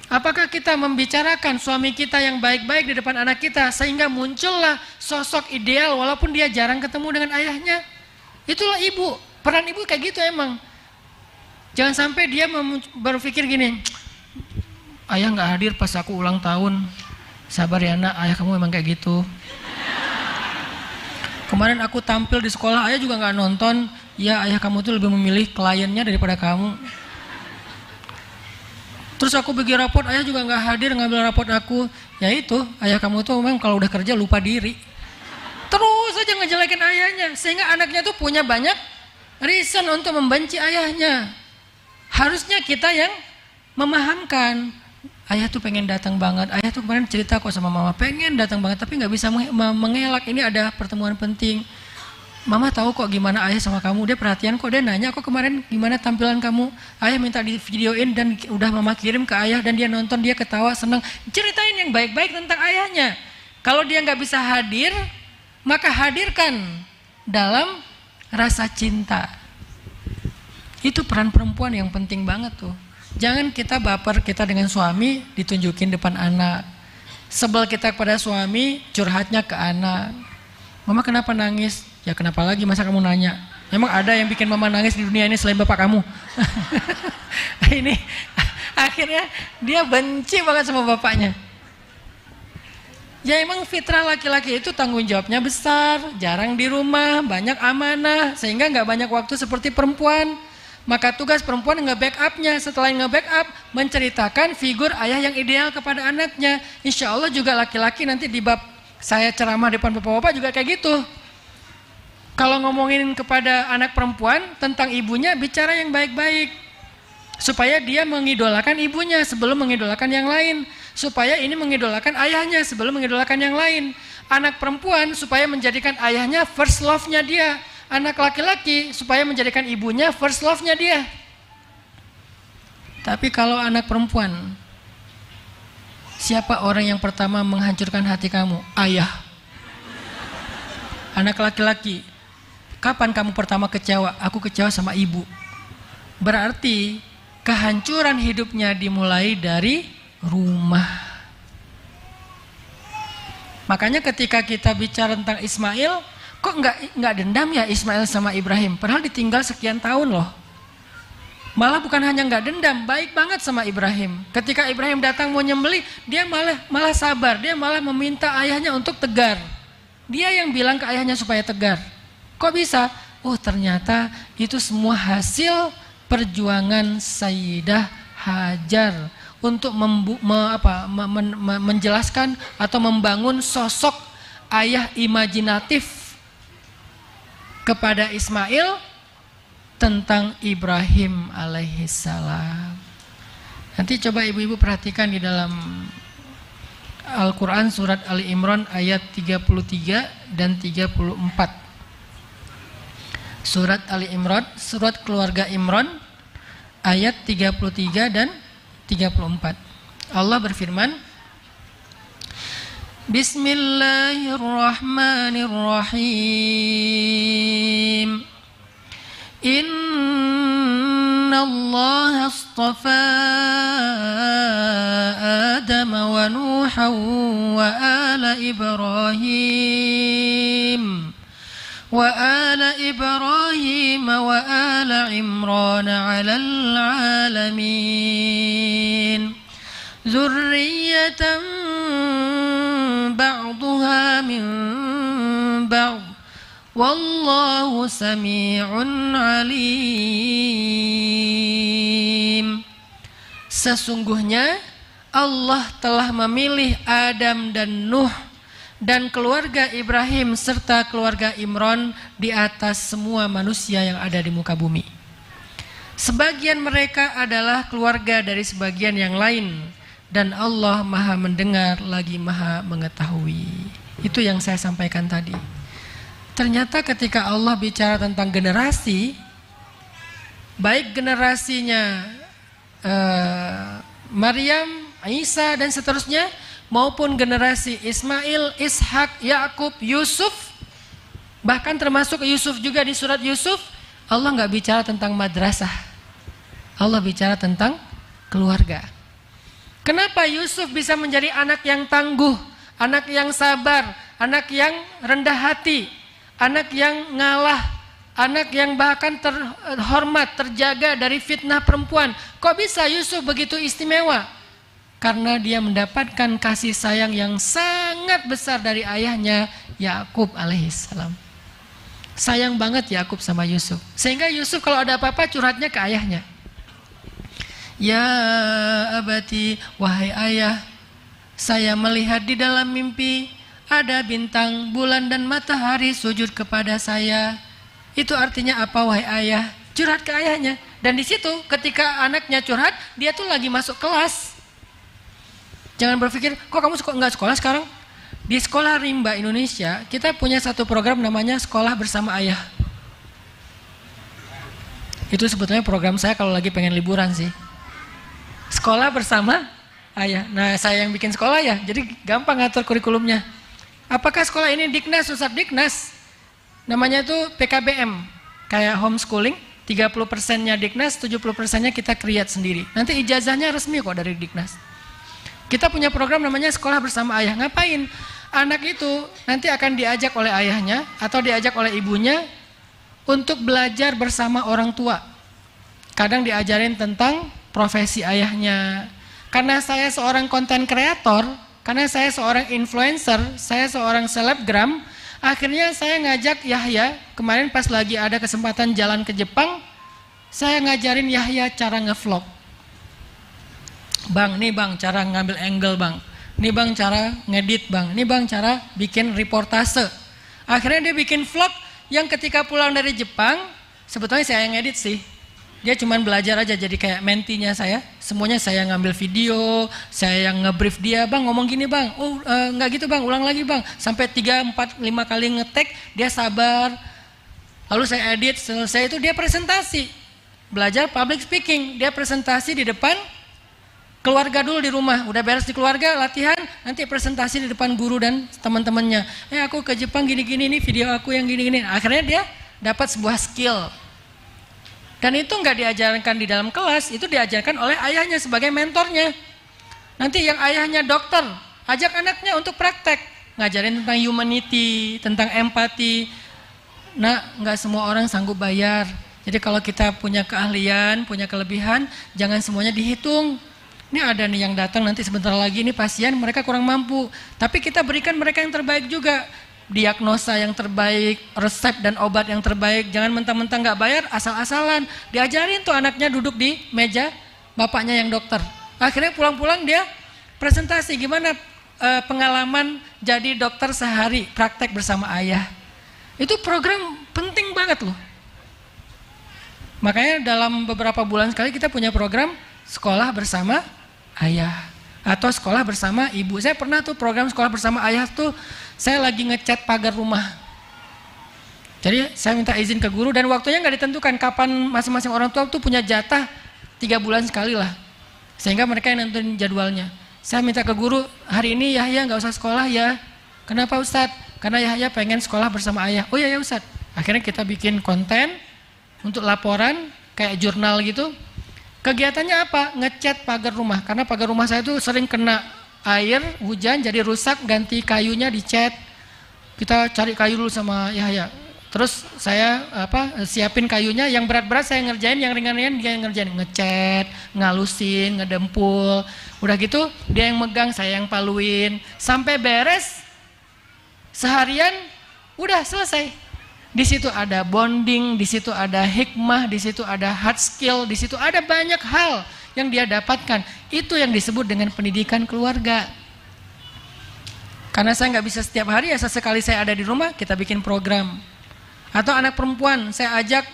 Apakah kita membicarakan suami kita yang baik-baik di depan anak kita sehingga muncullah sosok ideal walaupun dia jarang ketemu dengan ayahnya? Itulah ibu, peran ibu kayak gitu emang. Jangan sampai dia berpikir gini, ayah nggak hadir pas aku ulang tahun. Sabar ya nak, ayah kamu memang kayak gitu. Kemarin aku tampil di sekolah, ayah juga nggak nonton. Ya ayah kamu tuh lebih memilih kliennya daripada kamu. Terus aku bikin raport, ayah juga nggak hadir ngambil raport aku. Ya itu, ayah kamu tuh memang kalau udah kerja lupa diri. Terus aja ngejelekin ayahnya, sehingga anaknya tuh punya banyak reason untuk membenci ayahnya. Harusnya kita yang memahamkan. Ayah tuh pengen datang banget, ayah tuh kemarin cerita kok sama mama pengen datang banget tapi nggak bisa mengelak, ini ada pertemuan penting. Mama tahu kok gimana ayah sama kamu, dia perhatian kok, dia nanya kok kemarin gimana tampilan kamu, ayah minta di videoin dan udah mama kirim ke ayah dan dia nonton, dia ketawa senang, ceritain yang baik-baik tentang ayahnya. Kalau dia nggak bisa hadir, maka hadirkan dalam rasa cinta. Itu peran perempuan yang penting banget tuh. Jangan kita baper kita dengan suami ditunjukin depan anak. Sebel kita kepada suami, curhatnya ke anak. Mama kenapa nangis? Ya kenapa lagi, masa kamu nanya? Memang ada yang bikin mama nangis di dunia ini selain bapak kamu? Ini akhirnya dia benci banget sama bapaknya. Ya emang fitrah laki-laki itu tanggung jawabnya besar, jarang di rumah, banyak amanah, sehingga nggak banyak waktu seperti perempuan. Maka tugas perempuan nge-backupnya, setelah nge-backup menceritakan figur ayah yang ideal kepada anaknya. Insya Allah juga laki-laki nanti di bab saya ceramah depan bapak-bapak juga kayak gitu. Kalau ngomongin kepada anak perempuan tentang ibunya, bicara yang baik-baik. Supaya dia mengidolakan ibunya sebelum mengidolakan yang lain. Supaya ini mengidolakan ayahnya sebelum mengidolakan yang lain. Anak perempuan supaya menjadikan ayahnya first love-nya dia. Anak laki-laki supaya menjadikan ibunya first love-nya dia. Tapi kalau anak perempuan, siapa orang yang pertama menghancurkan hati kamu? Ayah. Anak laki-laki, kapan kamu pertama kecewa? Aku kecewa sama ibu. Berarti kehancuran hidupnya dimulai dari rumah. Makanya ketika kita bicara tentang Ismail, kok nggak dendam ya Ismail sama Ibrahim? Padahal ditinggal sekian tahun loh. Malah bukan hanya nggak dendam, baik banget sama Ibrahim. Ketika Ibrahim datang mau nyembelih, dia malah sabar. Dia malah meminta ayahnya untuk tegar. Dia yang bilang ke ayahnya supaya tegar. Kok bisa? Oh ternyata itu semua hasil perjuangan Sayyidah Hajar untuk menjelaskan atau membangun sosok ayah imajinatif kepada Ismail tentang Ibrahim alaihissalam. Nanti coba ibu-ibu perhatikan di dalam Al-Quran surat Ali Imran ayat 33 dan 34. Surat Ali Imran, surat keluarga Imran ayat 33 dan 34. Allah berfirman, Bismillahirrahmanirrahim. Inna Allah astafa Adam wa Nuhan wa ala Ibrahim إبراهيم وآل عمران على العالمين ذرية بعضها من بعض والله سميع عليم. Sesungguhnya Allah telah memilih Adam dan Nuh dan keluarga Ibrahim serta keluarga Imran di atas semua manusia yang ada di muka bumi. Sebagian mereka adalah keluarga dari sebagian yang lain dan Allah Maha mendengar lagi Maha mengetahui. Itu yang saya sampaikan tadi. Ternyata ketika Allah bicara tentang generasi, baik generasinya Maryam, Isa dan seterusnya, maupun generasi Ismail, Ishak, Yakub, Yusuf, bahkan termasuk Yusuf juga di surat Yusuf, Allah nggak bicara tentang madrasah, Allah bicara tentang keluarga. Kenapa Yusuf bisa menjadi anak yang tangguh, anak yang sabar, anak yang rendah hati, anak yang ngalah, anak yang bahkan terhormat, terjaga dari fitnah perempuan? Kok bisa Yusuf begitu istimewa? Karena dia mendapatkan kasih sayang yang sangat besar dari ayahnya Yakub alaihissalam. Sayang banget Yakub sama Yusuf, sehingga Yusuf kalau ada apa-apa curhatnya ke ayahnya. Ya abati, wahai ayah, saya melihat di dalam mimpi ada bintang, bulan dan matahari sujud kepada saya. Itu artinya apa wahai ayah? Curhat ke ayahnya. Dan di situ ketika anaknya curhat, dia tuh lagi masuk kelas. Jangan berpikir, kok kamu nggak sekolah sekarang? Di sekolah rimba Indonesia, kita punya satu program namanya Sekolah Bersama Ayah. Itu sebetulnya program saya kalau lagi pengen liburan sih. Sekolah Bersama Ayah. Nah, saya yang bikin sekolah ya, jadi gampang ngatur kurikulumnya. Apakah sekolah ini Diknas, Ustadz? Diknas. Namanya itu PKBM, kayak homeschooling. 30%-nya Diknas, 70%-nya kita create sendiri. Nanti ijazahnya resmi kok dari Diknas. Kita punya program namanya Sekolah Bersama Ayah. Ngapain? Anak itu nanti akan diajak oleh ayahnya atau diajak oleh ibunya untuk belajar bersama orang tua. Kadang diajarin tentang profesi ayahnya. Karena saya seorang konten kreator, karena saya seorang influencer, saya seorang selebgram, akhirnya saya ngajak Yahya, kemarin pas lagi ada kesempatan jalan ke Jepang, saya ngajarin Yahya cara ngevlog. Bang, nih bang cara ngambil angle bang, nih bang cara ngedit bang, nih bang cara bikin reportase. Akhirnya dia bikin vlog yang ketika pulang dari Jepang, sebetulnya saya yang ngedit sih. Dia cuma belajar aja jadi kayak mentinya saya. Semuanya saya ngambil video, saya yang ngebrief dia, bang ngomong gini bang, oh nggak gitu bang, ulang lagi bang. Sampai 3, 4, 5 kali ngetek, dia sabar. Lalu saya edit, selesai itu dia presentasi. Belajar public speaking, dia presentasi di depan keluarga dulu di rumah. Udah beres di keluarga, latihan, nanti presentasi di depan guru dan teman-temannya. Aku ke Jepang gini-gini, nih video aku yang gini-gini. Akhirnya dia dapat sebuah skill. Dan itu nggak diajarkan di dalam kelas, itu diajarkan oleh ayahnya sebagai mentornya. Nanti yang ayahnya dokter, ajak anaknya untuk praktek. Ngajarin tentang humanity, tentang empati. Nah, nggak semua orang sanggup bayar. Jadi kalau kita punya keahlian, punya kelebihan, jangan semuanya dihitung. Ini ada nih yang datang nanti sebentar lagi, ini pasien mereka kurang mampu. Tapi kita berikan mereka yang terbaik juga. Diagnosa yang terbaik, resep dan obat yang terbaik. Jangan mentang-mentang nggak bayar, asal-asalan. Diajarin tuh anaknya duduk di meja bapaknya yang dokter. Akhirnya pulang-pulang dia presentasi gimana pengalaman jadi dokter sehari, praktek bersama ayah. Itu program penting banget loh. Makanya dalam beberapa bulan sekali kita punya program Sekolah Bersama Ayah atau sekolah bersama ibu. Saya pernah tuh program sekolah bersama ayah tuh, saya lagi ngecat pagar rumah. Jadi saya minta izin ke guru dan waktunya nggak ditentukan kapan masing-masing orang tua tuh punya jatah 3 bulan sekali lah. Sehingga mereka yang nentuin jadwalnya. Saya minta ke guru, hari ini Yahya nggak usah sekolah ya. Kenapa Ustadz? Karena Yahya pengen sekolah bersama ayah. Oh iya ya Ustadz. Akhirnya kita bikin konten untuk laporan kayak jurnal gitu. Kegiatannya apa? Ngecat pagar rumah. Karena pagar rumah saya itu sering kena air, hujan jadi rusak, ganti kayunya dicat. Kita cari kayu dulu sama Yahya. Terus saya siapin kayunya, yang berat-berat saya ngerjain, yang ringan-ringan dia yang ngerjain, ngecat, ngalusin, ngedempul. Udah gitu dia yang megang, saya yang paluin. Sampai beres seharian udah selesai. Di situ ada bonding, di situ ada hikmah, di situ ada hard skill, di situ ada banyak hal yang dia dapatkan. Itu yang disebut dengan pendidikan keluarga. Karena saya nggak bisa setiap hari, ya sesekali saya ada di rumah, kita bikin program. Atau anak perempuan saya ajak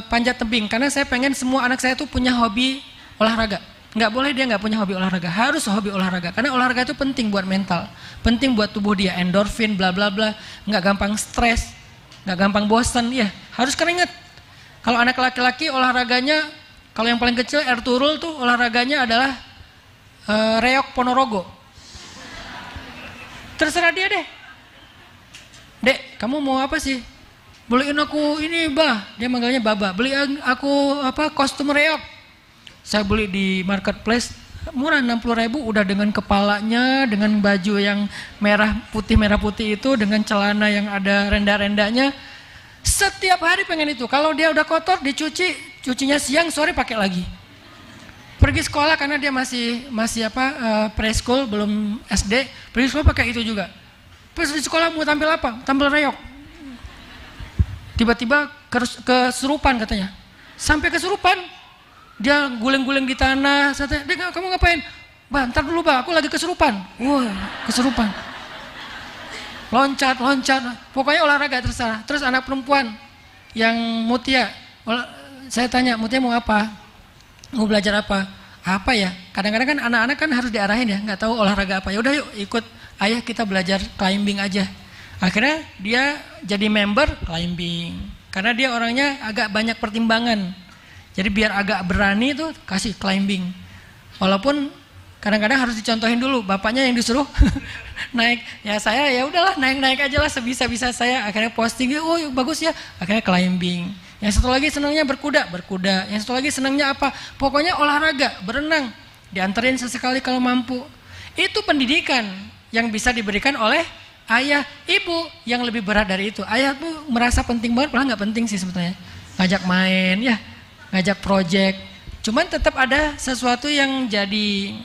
panjat tebing, karena saya pengen semua anak saya tuh punya hobi olahraga. Nggak boleh dia nggak punya hobi olahraga, harus hobi olahraga. Karena olahraga itu penting buat mental, penting buat tubuh dia, endorfin, bla bla bla, nggak gampang stres, nggak gampang bosan, ya harus keringet. Kalau anak laki-laki olahraganya, kalau yang paling kecil Ertuğrul tuh olahraganya adalah reok Ponorogo. Terserah dia deh. Dek, kamu mau apa sih? Beliin aku ini, bah. Dia manggilnya Baba. Beli aku kostum reok. Saya beli di marketplace, murah 60.000, udah dengan kepalanya, dengan baju yang merah putih itu, dengan celana yang ada renda-rendanya. Setiap hari pengen itu. Kalau dia udah kotor dicuci, cucinya siang, sore pakai lagi. Pergi sekolah karena dia masih preschool, belum SD. Pergi sekolah pakai itu juga. Pas di sekolah mau tampil apa? Tampil reok. Tiba-tiba kesurupan katanya. Sampai kesurupan, dia guling-guling di tanah. Saya tanya, "Dek, kamu ngapain?" "Bah, ntar dulu, bah, aku lagi kesurupan." Wah, kesurupan. Loncat. Pokoknya olahraga terserah. Terus anak perempuan yang Mutia, saya tanya, "Mutia mau apa? Mau belajar apa?" "Apa ya?" Kadang-kadang kan anak-anak kan harus diarahin ya, nggak tahu olahraga apa. Ya udah yuk ikut ayah kita belajar climbing aja. Akhirnya dia jadi member climbing. Karena dia orangnya agak banyak pertimbangan. Jadi biar agak berani tuh kasih climbing. Walaupun kadang-kadang harus dicontohin dulu, bapaknya yang disuruh naik. Ya saya ya udahlah naik-naik aja lah sebisa-bisa saya. Akhirnya posting, "Oh bagus ya." Akhirnya climbing. Yang satu lagi senangnya berkuda. Yang satu lagi senangnya apa? Pokoknya olahraga, berenang. Dianterin sesekali kalau mampu. Itu pendidikan yang bisa diberikan oleh ayah, ibu yang lebih berat dari itu. Ayah tuh merasa penting banget, padahal nggak penting sih sebetulnya. Ngajak main, ya, ngajak project. Cuman tetap ada sesuatu yang jadi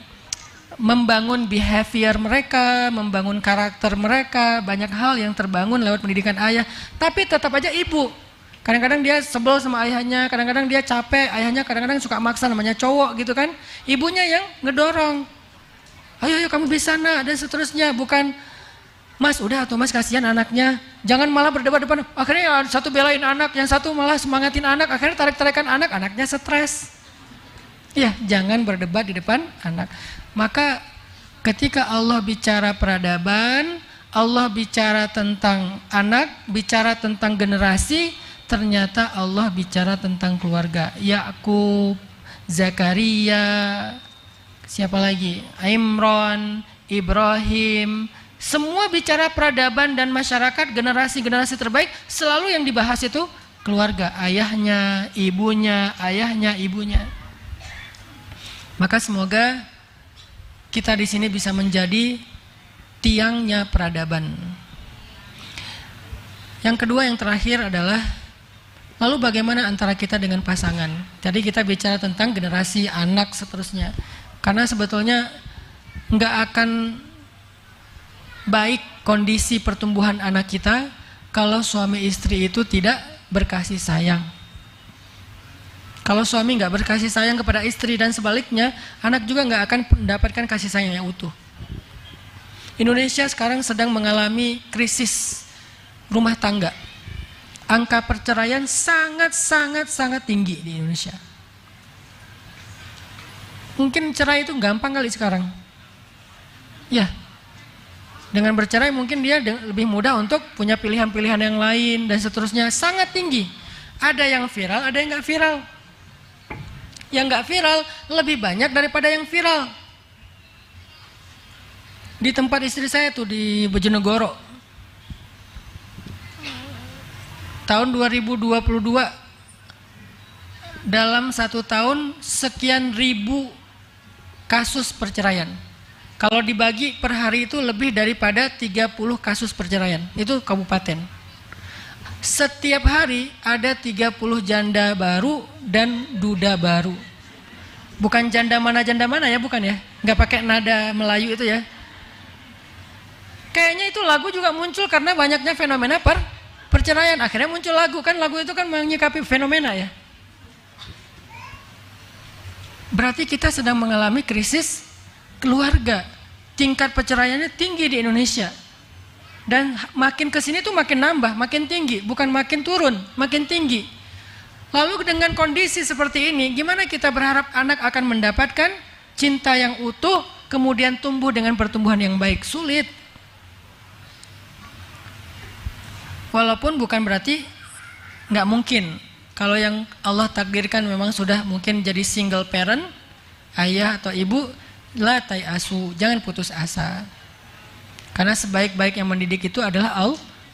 membangun behavior mereka, membangun karakter mereka. Banyak hal yang terbangun lewat pendidikan ayah. Tapi tetap aja ibu. Kadang-kadang dia sebel sama ayahnya, kadang-kadang dia capek, ayahnya kadang-kadang suka maksa, namanya cowok gitu kan. Ibunya yang ngedorong. "Ayo kamu bisa nak," dan seterusnya. Bukan, "Mas udah tuh mas, kasihan anaknya, jangan malah berdebat depan." Akhirnya satu belain anak, yang satu malah semangatin anak. Akhirnya tarik-tarikan anak, anaknya stres. Ya, jangan berdebat di depan anak. Maka ketika Allah bicara peradaban, Allah bicara tentang anak, bicara tentang generasi, ternyata Allah bicara tentang keluarga. Yakub, Zakaria, siapa lagi? Imran, Ibrahim, semua bicara peradaban dan masyarakat, generasi-generasi terbaik, selalu yang dibahas itu keluarga, ayahnya, ibunya, ayahnya, ibunya. Maka semoga kita di sini bisa menjadi tiangnya peradaban. Yang kedua, yang terakhir adalah lalu bagaimana antara kita dengan pasangan. Tadi kita bicara tentang generasi, anak, seterusnya. Karena sebetulnya nggak akan baik kondisi pertumbuhan anak kita kalau suami istri itu tidak berkasih sayang. Kalau suami nggak berkasih sayang kepada istri dan sebaliknya, anak juga nggak akan mendapatkan kasih sayang yang utuh. Indonesia sekarang sedang mengalami krisis rumah tangga. Angka perceraian sangat tinggi di Indonesia. Mungkin cerai itu gampang kali sekarang. Ya, dengan bercerai mungkin dia lebih mudah untuk punya pilihan-pilihan yang lain dan seterusnya, sangat tinggi. Ada yang viral, ada yang nggak viral. Yang nggak viral lebih banyak daripada yang viral. Di tempat istri saya tuh di Bojonegoro, tahun 2022, dalam 1 tahun sekian ribu kasus perceraian. Kalau dibagi per hari itu lebih daripada 30 kasus perceraian. Itu kabupaten. Setiap hari ada 30 janda baru dan duda baru. Bukan janda mana ya, bukan ya. Nggak pakai nada Melayu itu ya. Kayaknya itu lagu juga muncul karena banyaknya fenomena perceraian. Akhirnya muncul lagu, kan lagu itu kan menyikapi fenomena ya. Berarti kita sedang mengalami krisis keluarga. Tingkat perceraiannya tinggi di Indonesia. Dan makin kesini tuh makin nambah, makin tinggi, bukan makin turun, makin tinggi. Lalu dengan kondisi seperti ini, gimana kita berharap anak akan mendapatkan cinta yang utuh, kemudian tumbuh dengan pertumbuhan yang baik? Sulit. Walaupun bukan berarti nggak mungkin. Kalau yang Allah takdirkan memang sudah mungkin jadi single parent, ayah atau ibu, la tayasu, jangan putus asa. Karena sebaik-baik yang mendidik itu adalah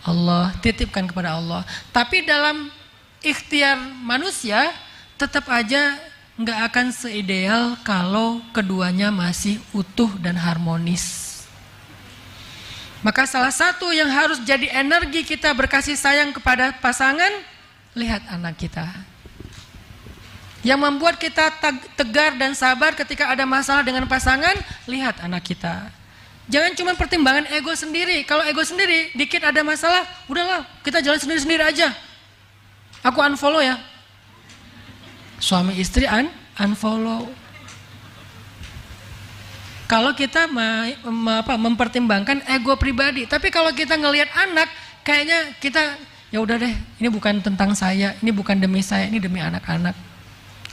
Allah, titipkan kepada Allah. Tapi dalam ikhtiar manusia, tetap aja nggak akan seideal kalau keduanya masih utuh dan harmonis. Maka salah satu yang harus jadi energi kita berkasih sayang kepada pasangan, lihat anak kita. Yang membuat kita tegar dan sabar ketika ada masalah dengan pasangan, lihat anak kita. Jangan cuma pertimbangan ego sendiri. Kalau ego sendiri, dikit ada masalah, udahlah kita jalan sendiri-sendiri aja. Aku unfollow ya. Suami istri unfollow. Kalau kita mempertimbangkan ego pribadi. Tapi kalau kita ngelihat anak, kayaknya kita, ya udah deh, ini bukan tentang saya, ini bukan demi saya, ini demi anak-anak.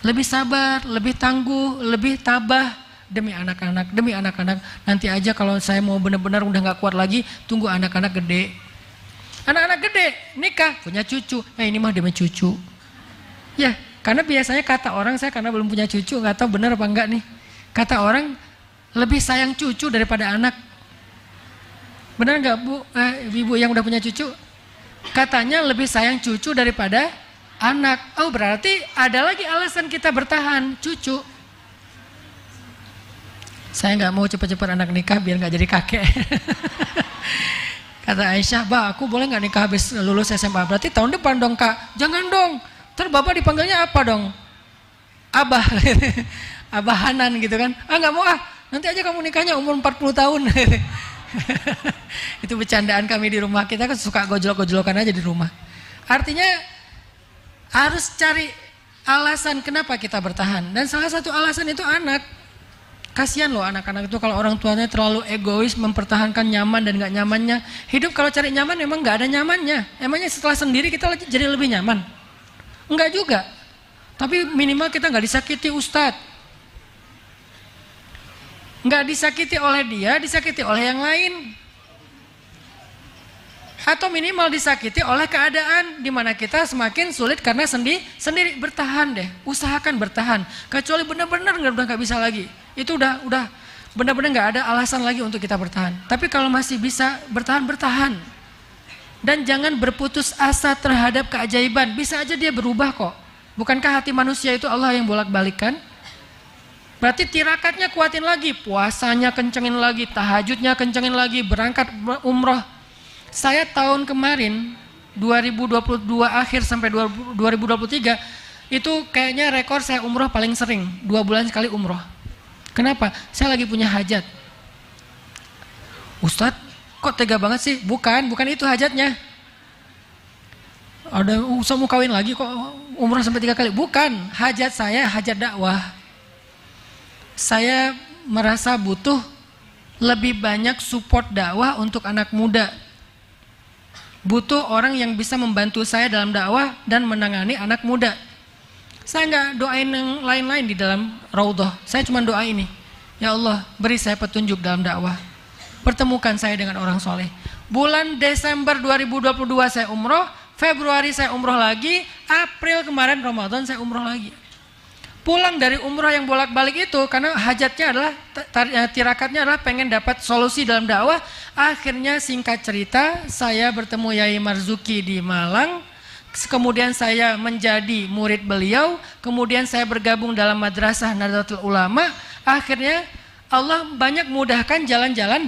Lebih sabar, lebih tangguh, lebih tabah. Demi anak-anak, nanti aja kalau saya mau benar-benar udah gak kuat lagi, tunggu anak-anak gede. Anak-anak gede, nikah, punya cucu, ini mah demi cucu. Ya, karena biasanya kata orang, saya karena belum punya cucu, gak tahu benar apa enggak nih. Kata orang, lebih sayang cucu daripada anak. Benar gak Bu, ibu yang udah punya cucu? Katanya lebih sayang cucu daripada anak. Oh berarti ada lagi alasan kita bertahan, cucu. Saya nggak mau cepat-cepat anak nikah biar nggak jadi kakek. Kata Aisyah, "Bah, aku boleh nggak nikah habis lulus SMA?" Berarti tahun depan dong Kak. Jangan dong. Ntar bapak dipanggilnya apa dong? Abah. Abah Hanan gitu kan. Nggak mau nanti aja kamu nikahnya umur 40 tahun. Itu bercandaan kami di rumah. Kita kan suka gojlok-gojlokan aja di rumah. Artinya harus cari alasan kenapa kita bertahan. Dan salah satu alasan itu anak. Kasihan loh anak-anak itu kalau orang tuanya terlalu egois mempertahankan nyaman dan gak nyamannya. Hidup kalau cari nyaman memang gak ada nyamannya. Emangnya setelah sendiri kita jadi lebih nyaman? Enggak juga. Tapi minimal kita gak disakiti Ustadz. Gak disakiti oleh dia, disakiti oleh yang lain. Atau minimal disakiti oleh keadaan di mana kita semakin sulit karena sendiri. Bertahan deh, usahakan bertahan. Kecuali benar-benar udah nggak bisa lagi, itu udah benar-benar nggak ada alasan lagi untuk kita bertahan. Tapi kalau masih bisa bertahan. Dan jangan berputus asa terhadap keajaiban. Bisa aja dia berubah kok. Bukankah hati manusia itu Allah yang bolak-balikkan? Berarti tirakatnya kuatin lagi, puasanya kencengin lagi, tahajudnya kencengin lagi, berangkat umroh. Saya tahun kemarin 2022 akhir sampai 2023 itu kayaknya rekor saya umroh paling sering, 2 bulan sekali umroh. Kenapa? Saya lagi punya hajat. Ustadz kok tega banget sih? Bukan itu hajatnya. Ada usah mau kawin lagi kok umroh sampai 3 kali. Bukan, hajat saya hajat dakwah. Saya merasa butuh lebih banyak support dakwah untuk anak muda. Butuh orang yang bisa membantu saya dalam dakwah dan menangani anak muda. Saya nggak doain yang lain-lain di dalam raudhah. Saya cuma doa ini. Ya Allah, beri saya petunjuk dalam dakwah. Pertemukan saya dengan orang soleh. Bulan Desember 2022 saya umroh, Februari saya umroh lagi, April kemarin Ramadan saya umroh lagi. Pulang dari umroh yang bolak-balik itu karena hajatnya adalah tirakatnya adalah pengen dapat solusi dalam dakwah. Akhirnya singkat cerita saya bertemu Yai Marzuki di Malang. Kemudian saya menjadi murid beliau. Kemudian saya bergabung dalam Madrasah Nahdlatul Ulama. Akhirnya Allah banyak mudahkan jalan-jalan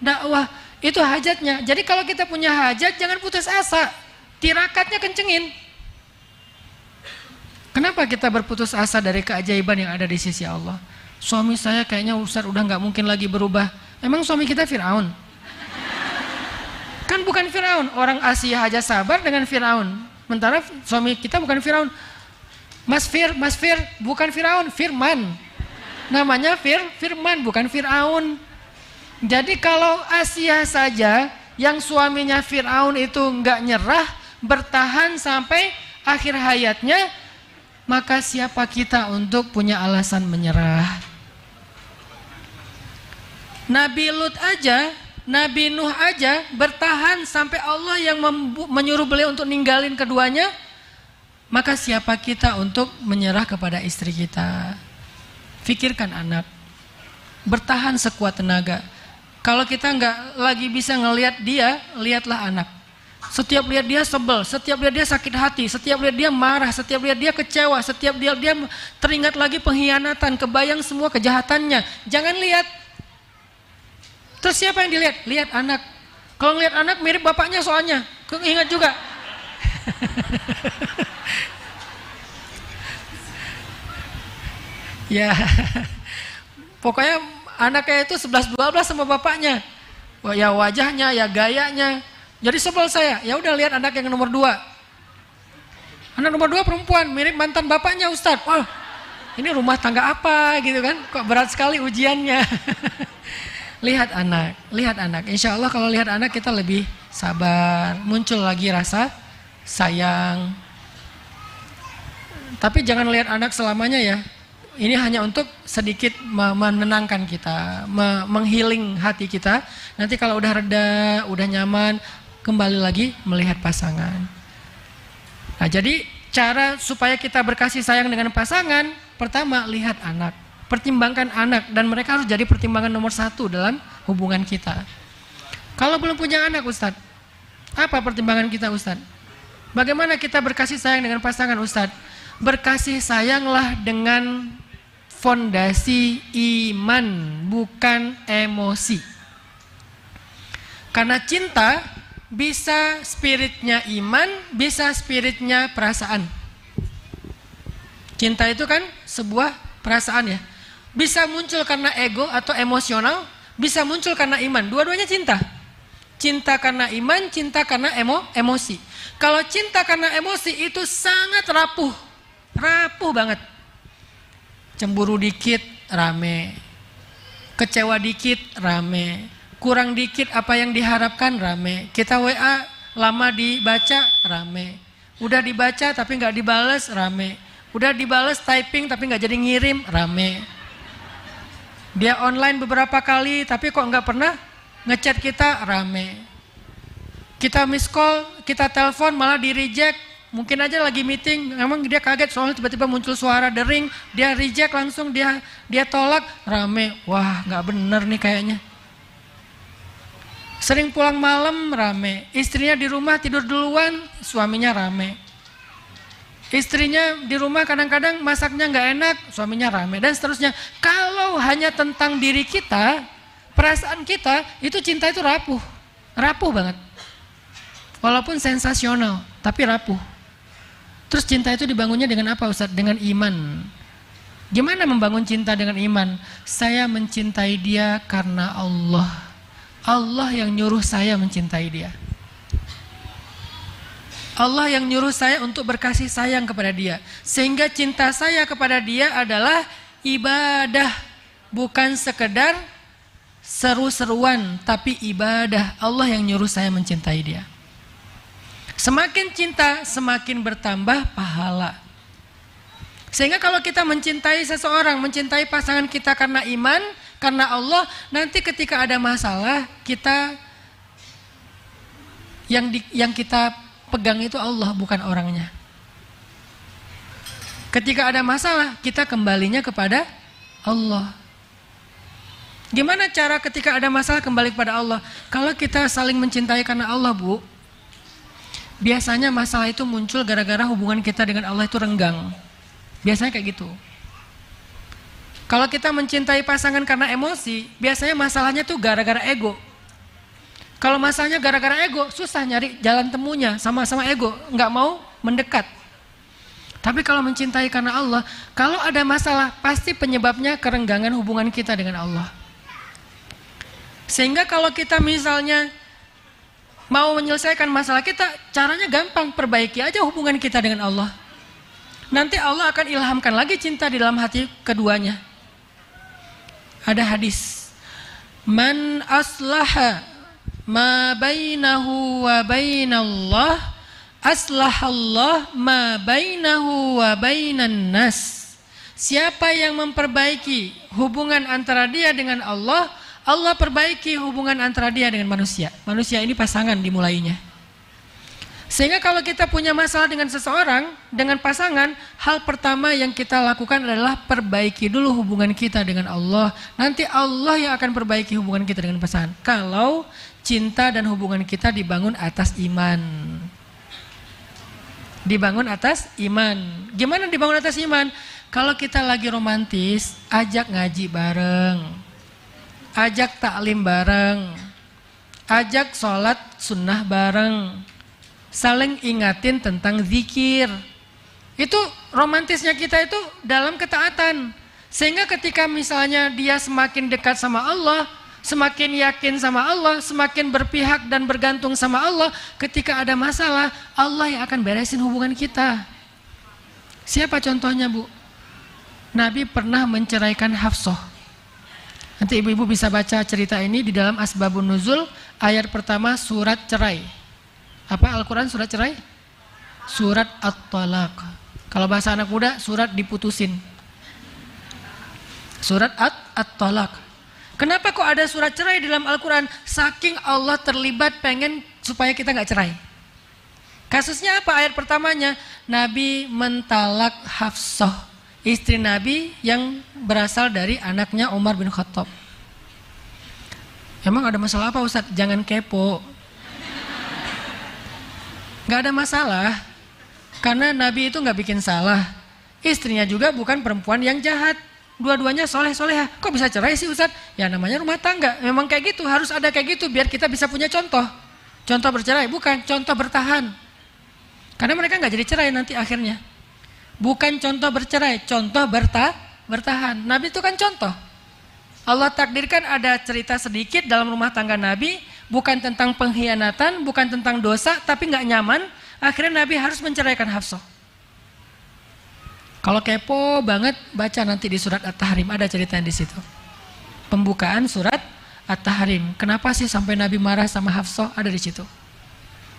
dakwah. Itu hajatnya. Jadi kalau kita punya hajat jangan putus asa. tirakatnya kencengin. Kenapa kita berputus asa dari keajaiban yang ada di sisi Allah? Suami saya kayaknya Ustaz udah nggak mungkin lagi berubah. Emang suami kita Fir'aun? Kan bukan Fir'aun. Orang Asia aja sabar dengan Fir'aun. Sementara suami kita bukan Fir'aun. Mas Fir, bukan Fir'aun, Firman. Namanya Firman, bukan Fir'aun. Jadi kalau Asia saja yang suaminya Fir'aun itu nggak nyerah, bertahan sampai akhir hayatnya, maka siapa kita untuk punya alasan menyerah? Nabi Lut aja, Nabi Nuh aja bertahan sampai Allah yang menyuruh beliau untuk ninggalin keduanya. Maka siapa kita untuk menyerah kepada istri kita? Fikirkan anak, bertahan sekuat tenaga. Kalau kita nggak lagi bisa ngelihat dia, lihatlah anak. Setiap lihat dia sebel, setiap lihat dia sakit hati, setiap lihat dia marah, setiap lihat dia kecewa, setiap dia teringat lagi pengkhianatan, kebayang semua kejahatannya. Jangan lihat. Terus siapa yang dilihat? Lihat anak. Kalau ngelihat anak mirip bapaknya soalnya. Ingat juga. Ya, pokoknya anaknya itu 11-12 sama bapaknya. Ya wajahnya, ya gayanya. Jadi sebel saya, ya udah lihat anak yang nomor 2. Anak nomor 2 perempuan, mirip mantan bapaknya Ustadz. Wah, ini rumah tangga apa gitu kan? Kok berat sekali ujiannya. Lihat anak. Insya Allah kalau lihat anak kita lebih sabar, muncul lagi rasa sayang. Tapi jangan lihat anak selamanya ya. Ini hanya untuk sedikit menenangkan kita, menghealing hati kita. Nanti kalau udah reda, udah nyaman, kembali lagi melihat pasangan. Nah, jadi cara supaya kita berkasih sayang dengan pasangan, pertama lihat anak, pertimbangkan anak, dan mereka harus jadi pertimbangan nomor 1 dalam hubungan kita. Kalau belum punya anak Ustadz, apa pertimbangan kita Ustadz? Bagaimana kita berkasih sayang dengan pasangan Ustadz? Berkasih sayanglah dengan fondasi iman, bukan emosi. Karena cinta bisa spiritnya iman, bisa spiritnya perasaan. Cinta itu kan sebuah perasaan ya. Bisa muncul karena ego atau emosional, bisa muncul karena iman. Dua-duanya cinta. Cinta karena iman, cinta karena emosi. Kalau cinta karena emosi itu sangat rapuh banget. Cemburu dikit rame, kecewa dikit rame, kurang dikit apa yang diharapkan rame. Kita WA lama dibaca rame, udah dibaca tapi nggak dibales rame, udah dibales typing tapi nggak jadi ngirim rame. Dia online beberapa kali tapi kok nggak pernah ngechat kita rame. Kita miss call, kita telepon malah di reject. Mungkin aja lagi meeting, emang dia kaget soalnya tiba-tiba muncul suara dering, dia reject langsung, dia tolak, rame. Wah, nggak bener nih kayaknya. Sering pulang malam rame, istrinya di rumah tidur duluan, suaminya rame. Istrinya di rumah kadang-kadang masaknya nggak enak, suaminya rame, dan seterusnya. Kalau hanya tentang diri kita, perasaan kita, itu cinta itu rapuh banget. Walaupun sensasional, tapi rapuh. Terus cinta itu dibangunnya dengan apa Ustadz? Dengan iman. Gimana membangun cinta dengan iman? Saya mencintai dia karena Allah. Allah yang nyuruh saya mencintai dia. Allah yang nyuruh saya untuk berkasih sayang kepada dia. Sehingga cinta saya kepada dia adalah ibadah. Bukan sekedar seru-seruan, tapi ibadah. Allah yang nyuruh saya mencintai dia. Semakin cinta, semakin bertambah pahala. Sehingga kalau kita mencintai seseorang, mencintai pasangan kita karena iman, karena Allah, nanti ketika ada masalah, kita yang kita pegang itu Allah, bukan orangnya. Ketika ada masalah, kita kembalinya kepada Allah. Gimana cara ketika ada masalah kembali kepada Allah? Kalau kita saling mencintai karena Allah, Bu, biasanya masalah itu muncul gara-gara hubungan kita dengan Allah itu renggang. Biasanya kayak gitu. Kalau kita mencintai pasangan karena emosi, biasanya masalahnya tuh gara-gara ego. Kalau masalahnya gara-gara ego, susah nyari jalan temunya, sama-sama ego, nggak mau mendekat. Tapi kalau mencintai karena Allah, kalau ada masalah, pasti penyebabnya kerenggangan hubungan kita dengan Allah. Sehingga kalau kita misalnya mau menyelesaikan masalah kita, caranya gampang, perbaiki aja hubungan kita dengan Allah. Nanti Allah akan ilhamkan lagi cinta di dalam hati keduanya. Ada hadis, man aslaha ma bainahu wa bainallah aslahallah ma bainahu wa bainan nas. Siapa yang memperbaiki hubungan antara dia dengan Allah, Allah perbaiki hubungan antara dia dengan manusia. Manusia ini pasangan dimulainya. Sehingga kalau kita punya masalah dengan seseorang, dengan pasangan, hal pertama yang kita lakukan adalah perbaiki dulu hubungan kita dengan Allah. Nanti Allah yang akan perbaiki hubungan kita dengan pasangan. Kalau cinta dan hubungan kita dibangun atas iman. Dibangun atas iman. Gimana dibangun atas iman? Kalau kita lagi romantis, ajak ngaji bareng, ajak taklim bareng, ajak sholat sunnah bareng, saling ingatin tentang zikir. Itu romantisnya kita itu dalam ketaatan. Sehingga ketika misalnya dia semakin dekat sama Allah, semakin yakin sama Allah, semakin berpihak dan bergantung sama Allah, ketika ada masalah, Allah yang akan beresin hubungan kita. Siapa contohnya, Bu? Nabi pernah menceraikan Hafsah. Nanti ibu-ibu bisa baca cerita ini di dalam Asbabun Nuzul, ayat pertama surat cerai. Apa Al-Quran surat cerai? Surat At-Talaq. Kalau bahasa anak muda, surat diputusin. Surat At-Talaq. Kenapa kok ada surat cerai di dalam Al-Quran? Saking Allah terlibat pengen supaya kita nggak cerai. Kasusnya apa? Ayat pertamanya, Nabi mentalak Hafsah, istri Nabi yang berasal dari anaknya Umar bin Khattab. Emang ada masalah apa, Ustaz? Jangan kepo. Gak ada masalah, karena Nabi itu gak bikin salah. Istrinya juga bukan perempuan yang jahat. Dua-duanya soleh-soleha. Kok bisa cerai sih, Ustaz? Ya namanya rumah tangga. Memang kayak gitu, harus ada kayak gitu biar kita bisa punya contoh. Contoh bercerai, bukan contoh bertahan. Karena mereka gak jadi cerai nanti akhirnya. Bukan contoh bercerai, contoh bertahan. Nabi itu kan contoh. Allah takdirkan ada cerita sedikit dalam rumah tangga Nabi, bukan tentang pengkhianatan, bukan tentang dosa, tapi nggak nyaman. Akhirnya Nabi harus menceraikan Hafsah. Kalau kepo banget, baca nanti di surat At-Tahrim, ada ceritanya di situ. Pembukaan surat At-Tahrim. Kenapa sih sampai Nabi marah sama Hafsah? Ada di situ.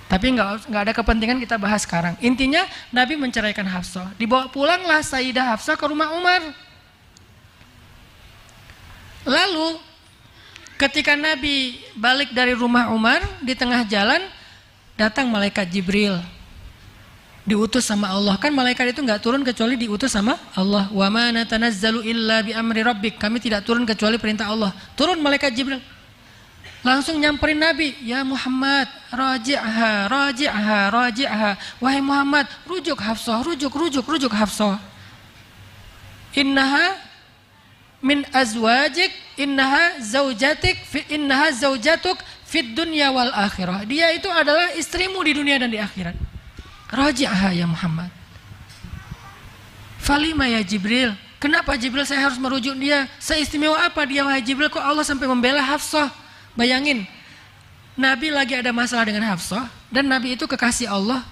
Tapi nggak ada kepentingan kita bahas sekarang. Intinya Nabi menceraikan Hafsah. Dibawa pulanglah Sayyidah Hafsah ke rumah Umar. Lalu ketika Nabi balik dari rumah Umar, di tengah jalan datang malaikat Jibril. Diutus sama Allah. Kan malaikat itu nggak turun kecuali diutus sama Allah. Wa ma natanazzalu illa bi amri rabbik. Kami tidak turun kecuali perintah Allah. Turun malaikat Jibril. Langsung nyamperin Nabi, ya Muhammad, raji'ha, raji'ha, raji'ha. Wahai Muhammad, rujuk Hafsah, rujuk Hafsah. Innaha min azwajik, innaha zaujatuk fid dunya wal akhirah. Dia itu adalah istrimu di dunia dan di akhirat. Raji'ha ya Muhammad. Falima ya Jibril. Kenapa Jibril saya harus merujuk dia? Seistimewa apa dia wahai Jibril kok Allah sampai membela Hafsah? Bayangin, Nabi lagi ada masalah dengan Hafsah, dan Nabi itu kekasih Allah,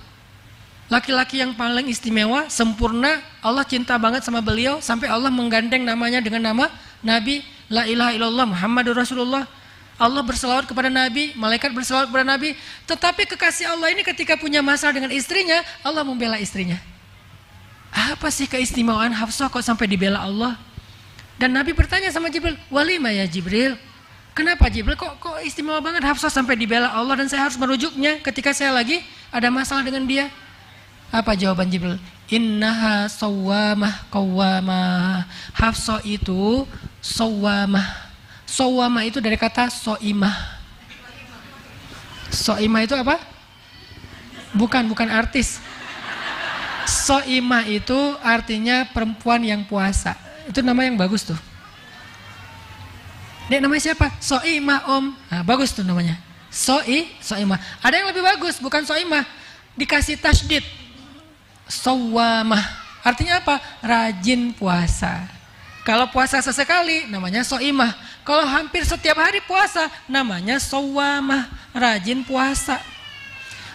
laki-laki yang paling istimewa, sempurna. Allah cinta banget sama beliau sampai Allah menggandeng namanya dengan nama Nabi, la ilaha illallah Muhammadur Rasulullah. Allah berselawat kepada Nabi, malaikat berselawat kepada Nabi. Tetapi kekasih Allah ini ketika punya masalah dengan istrinya, Allah membela istrinya. Apa sih keistimewaan Hafsah kok sampai dibela Allah? Dan Nabi bertanya sama Jibril, walima ya Jibril, kenapa Jibril kok istimewa banget Hafsah sampai dibela Allah dan saya harus merujuknya ketika saya lagi ada masalah dengan dia? Apa jawaban Jibril? Innaha sawwamah qawwamah. Hafsah itu sawwamah. Sawwamah itu dari kata soimah. Soimah itu apa? Bukan artis. Soimah itu artinya perempuan yang puasa. Itu nama yang bagus tuh. Dek namanya siapa? Soimah Om. Nah, bagus tuh namanya. soimah. Ada yang lebih bagus, bukan soimah, dikasih tasydid, sawamah. Artinya apa? Rajin puasa. Kalau puasa sesekali namanya soimah. Kalau hampir setiap hari puasa namanya sawamah, rajin puasa.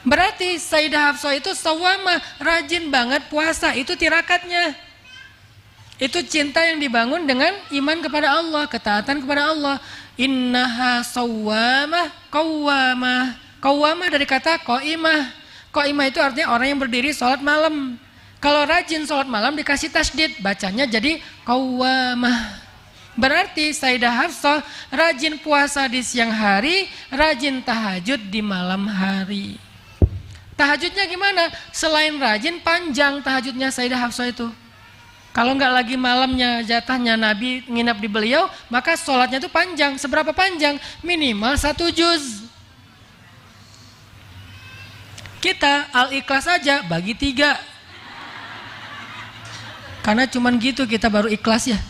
Berarti Sayyidah Hafsah itu sawamah, rajin banget puasa. Itu tirakatnya. Itu cinta yang dibangun dengan iman kepada Allah, ketaatan kepada Allah. Innaha sawamah qawwamah. Qawwamah dari kata qaimah. Qaimah itu artinya orang yang berdiri sholat malam. Kalau rajin sholat malam dikasih tasydid, bacanya jadi qawwamah. Berarti Sayyidah Hafsah rajin puasa di siang hari, rajin tahajud di malam hari. Tahajudnya gimana? Selain rajin, panjang tahajudnya Sayyidah Hafsah itu. Kalau nggak lagi malamnya jatahnya Nabi nginap di beliau, maka sholatnya itu panjang. Seberapa panjang? Minimal 1 juz. Kita Al-Ikhlas aja bagi 3. Karena cuman gitu kita baru ikhlas ya.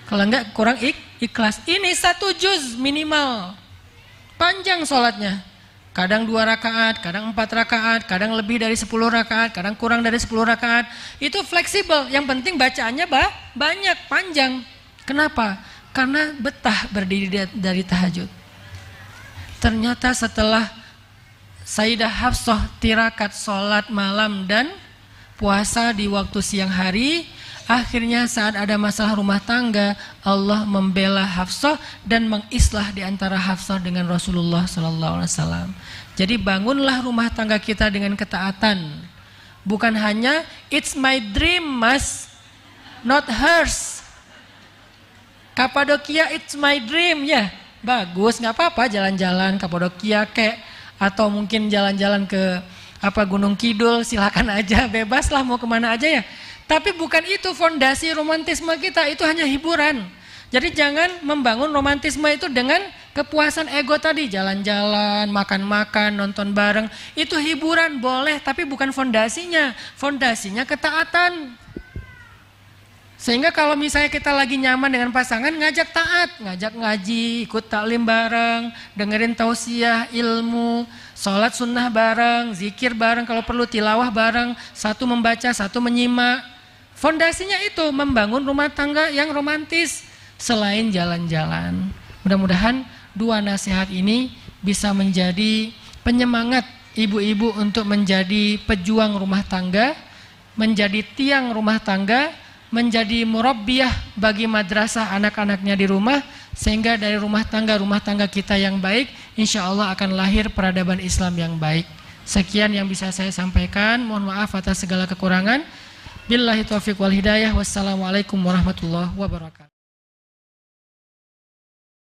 Kalau enggak kurang ikhlas. Ini 1 juz minimal. Panjang sholatnya. Kadang 2 rakaat, kadang 4 rakaat, kadang lebih dari 10 rakaat, kadang kurang dari 10 rakaat. Itu fleksibel. Yang penting bacaannya banyak, panjang. Kenapa? Karena betah berdiri dari tahajud. Ternyata setelah Sayyidah Hafsah tirakat sholat malam dan puasa di waktu siang hari, akhirnya saat ada masalah rumah tangga, Allah membela Hafsah dan mengislah di antara Hafsah dengan Rasulullah SAW. Jadi bangunlah rumah tangga kita dengan ketaatan. Bukan hanya it's my dream mas, not hers. Kapadokia it's my dream ya, bagus, nggak apa-apa jalan-jalan Kapadokia kek, atau mungkin jalan-jalan ke Gunung Kidul, silakan aja, bebas lah mau kemana aja ya. Tapi bukan itu fondasi romantisme kita, itu hanya hiburan. Jadi jangan membangun romantisme itu dengan kepuasan ego tadi, jalan-jalan, makan-makan, nonton bareng. Itu hiburan boleh, tapi bukan fondasinya. Fondasinya ketaatan. Sehingga kalau misalnya kita lagi nyaman dengan pasangan, ngajak taat, ngajak ngaji, ikut taklim bareng, dengerin tausiah, ilmu, sholat sunnah bareng, zikir bareng, kalau perlu tilawah bareng, satu membaca, satu menyimak. Fondasinya itu membangun rumah tangga yang romantis selain jalan-jalan. Mudah-mudahan 2 nasihat ini bisa menjadi penyemangat ibu-ibu untuk menjadi pejuang rumah tangga, menjadi tiang rumah tangga, menjadi murabbiyah bagi madrasah anak-anaknya di rumah, sehingga dari rumah tangga kita yang baik, insya Allah akan lahir peradaban Islam yang baik. Sekian yang bisa saya sampaikan, mohon maaf atas segala kekurangan. Billahi taufiq wal hidayah. Wassalamualaikum warahmatullahi wabarakatuh.